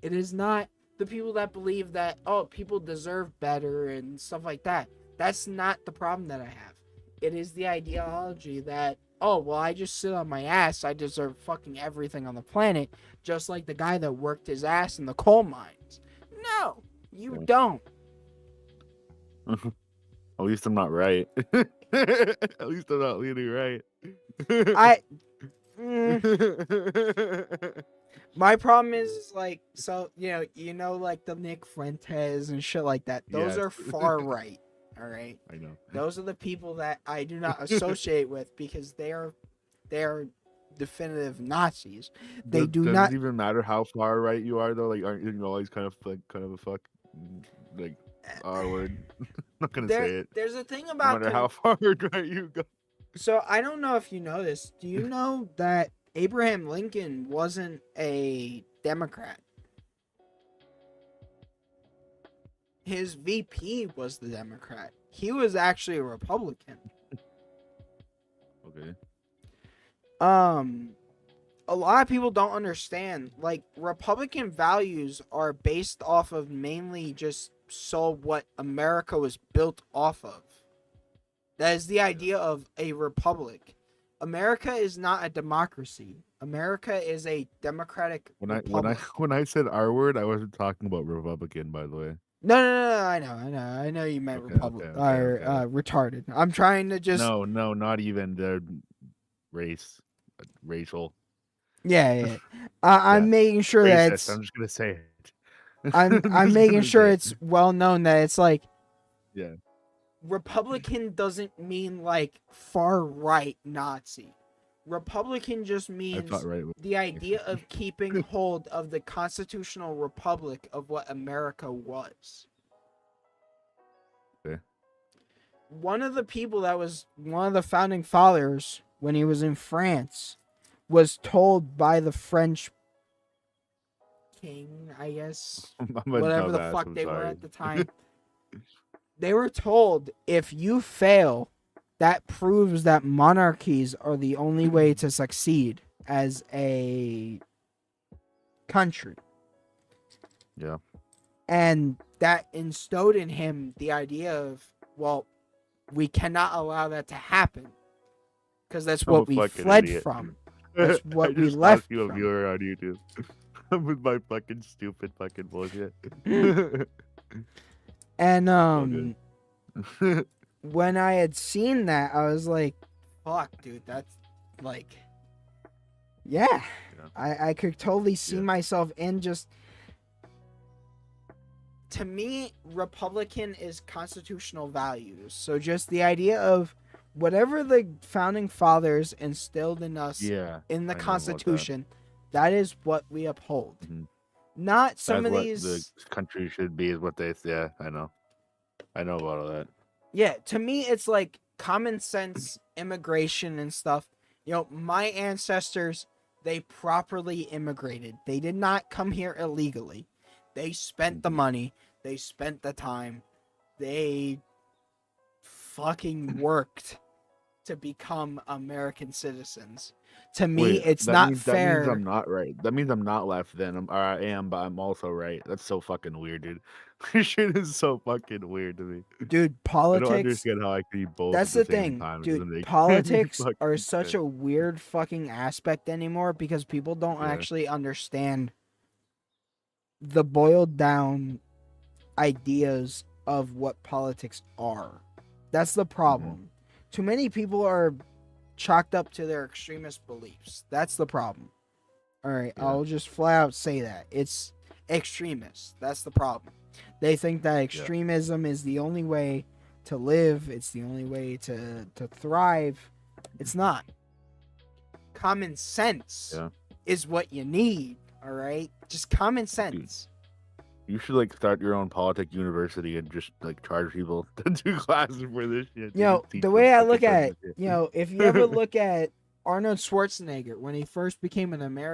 It is not the people that believe that, oh, people deserve better and stuff like that. That's not the problem that I have. It is the ideology that, oh, well, I just sit on my ass. I deserve fucking everything on the planet, just like the guy that worked his ass in the coal mines. No, you don't. At least I'm not right. At least I'm not leaning right. I. My problem is like, so like the Nick Fuentes and shit like that. Those Yes. are far right. All right. I know. Those are the people that I do not associate with because they are definitive Nazis. They do Does not it even matter how far right you are though? Like, aren't you always kind of a fuck like R word? I'm not gonna say it. There's a thing No about matter how far right you go. So I don't know if you know this. Do you know that Abraham Lincoln wasn't a Democrat? His VP was the Democrat. He was actually a Republican. Okay. A lot of people don't understand. Like, Republican values are based off of mainly just what America was built off of. That is the idea of a republic. America is not a democracy. America is a democratic republic. When I said R word, I wasn't talking about Republican, by the way. No, I know you meant republic or retarded. I'm trying to just No, not even the racial. Yeah. I'm making sure Racist, that it's. I'm just gonna say it. I'm making sure it's well known that it's like. Yeah. Republican doesn't mean like far right Nazi. Republican just means the idea of keeping hold of the constitutional republic of what America was. Okay. One of the people that was one of the founding fathers when he was in France was told by the French king, I guess, whatever the fuck they were at the time. They were told, if you fail, that proves that monarchies are the only way to succeed as a country. Yeah. And that instilled in him the idea of, well, we cannot allow that to happen. Because that's what we fled from. That's what we left from. I just lost you a viewer on YouTube. With my fucking stupid fucking bullshit. And when I had seen that, I was like, fuck, dude, that's like, yeah. I could totally see myself in just, to me, Republican is constitutional values. So just the idea of whatever the founding fathers instilled in us in the Constitution, that is what we uphold. Mm-hmm. Not some of these. The country should be is what they. Yeah, I know about all that. Yeah, to me, it's like common sense immigration and stuff. My ancestors, they properly immigrated. They did not come here illegally. They spent the money. They spent the time. They fucking worked to become American citizens. To me, Wait, it's that not means fair. I'm not right. That means I'm not left then. Or I am, but I'm also right. That's so fucking weird, dude. This shit is so fucking weird to me. Dude, I don't politics, understand how I can be both at that's the the same thing. time. It Dude, doesn't make any politics are fucking such sense. a weird fucking aspect anymore because people don't Yeah. actually understand the boiled down ideas of what politics are. That's the hmm problem. Too many people are chalked up to their extremist beliefs. That's the problem. All right, Yeah. I'll just flat out say that. It's extremists. That's the problem. They think that Yeah. extremism is the only way to live, it's the only way to thrive. It's not. Common sense Yeah. is what you need, all right? Just common Dude, sense. you should like start your own politic university and just like charge people to do classes for this shit. You Dude. know, Just teach the them way I fucking look tons at of it, if you ever shit. look at Arnold Schwarzenegger when he first became an American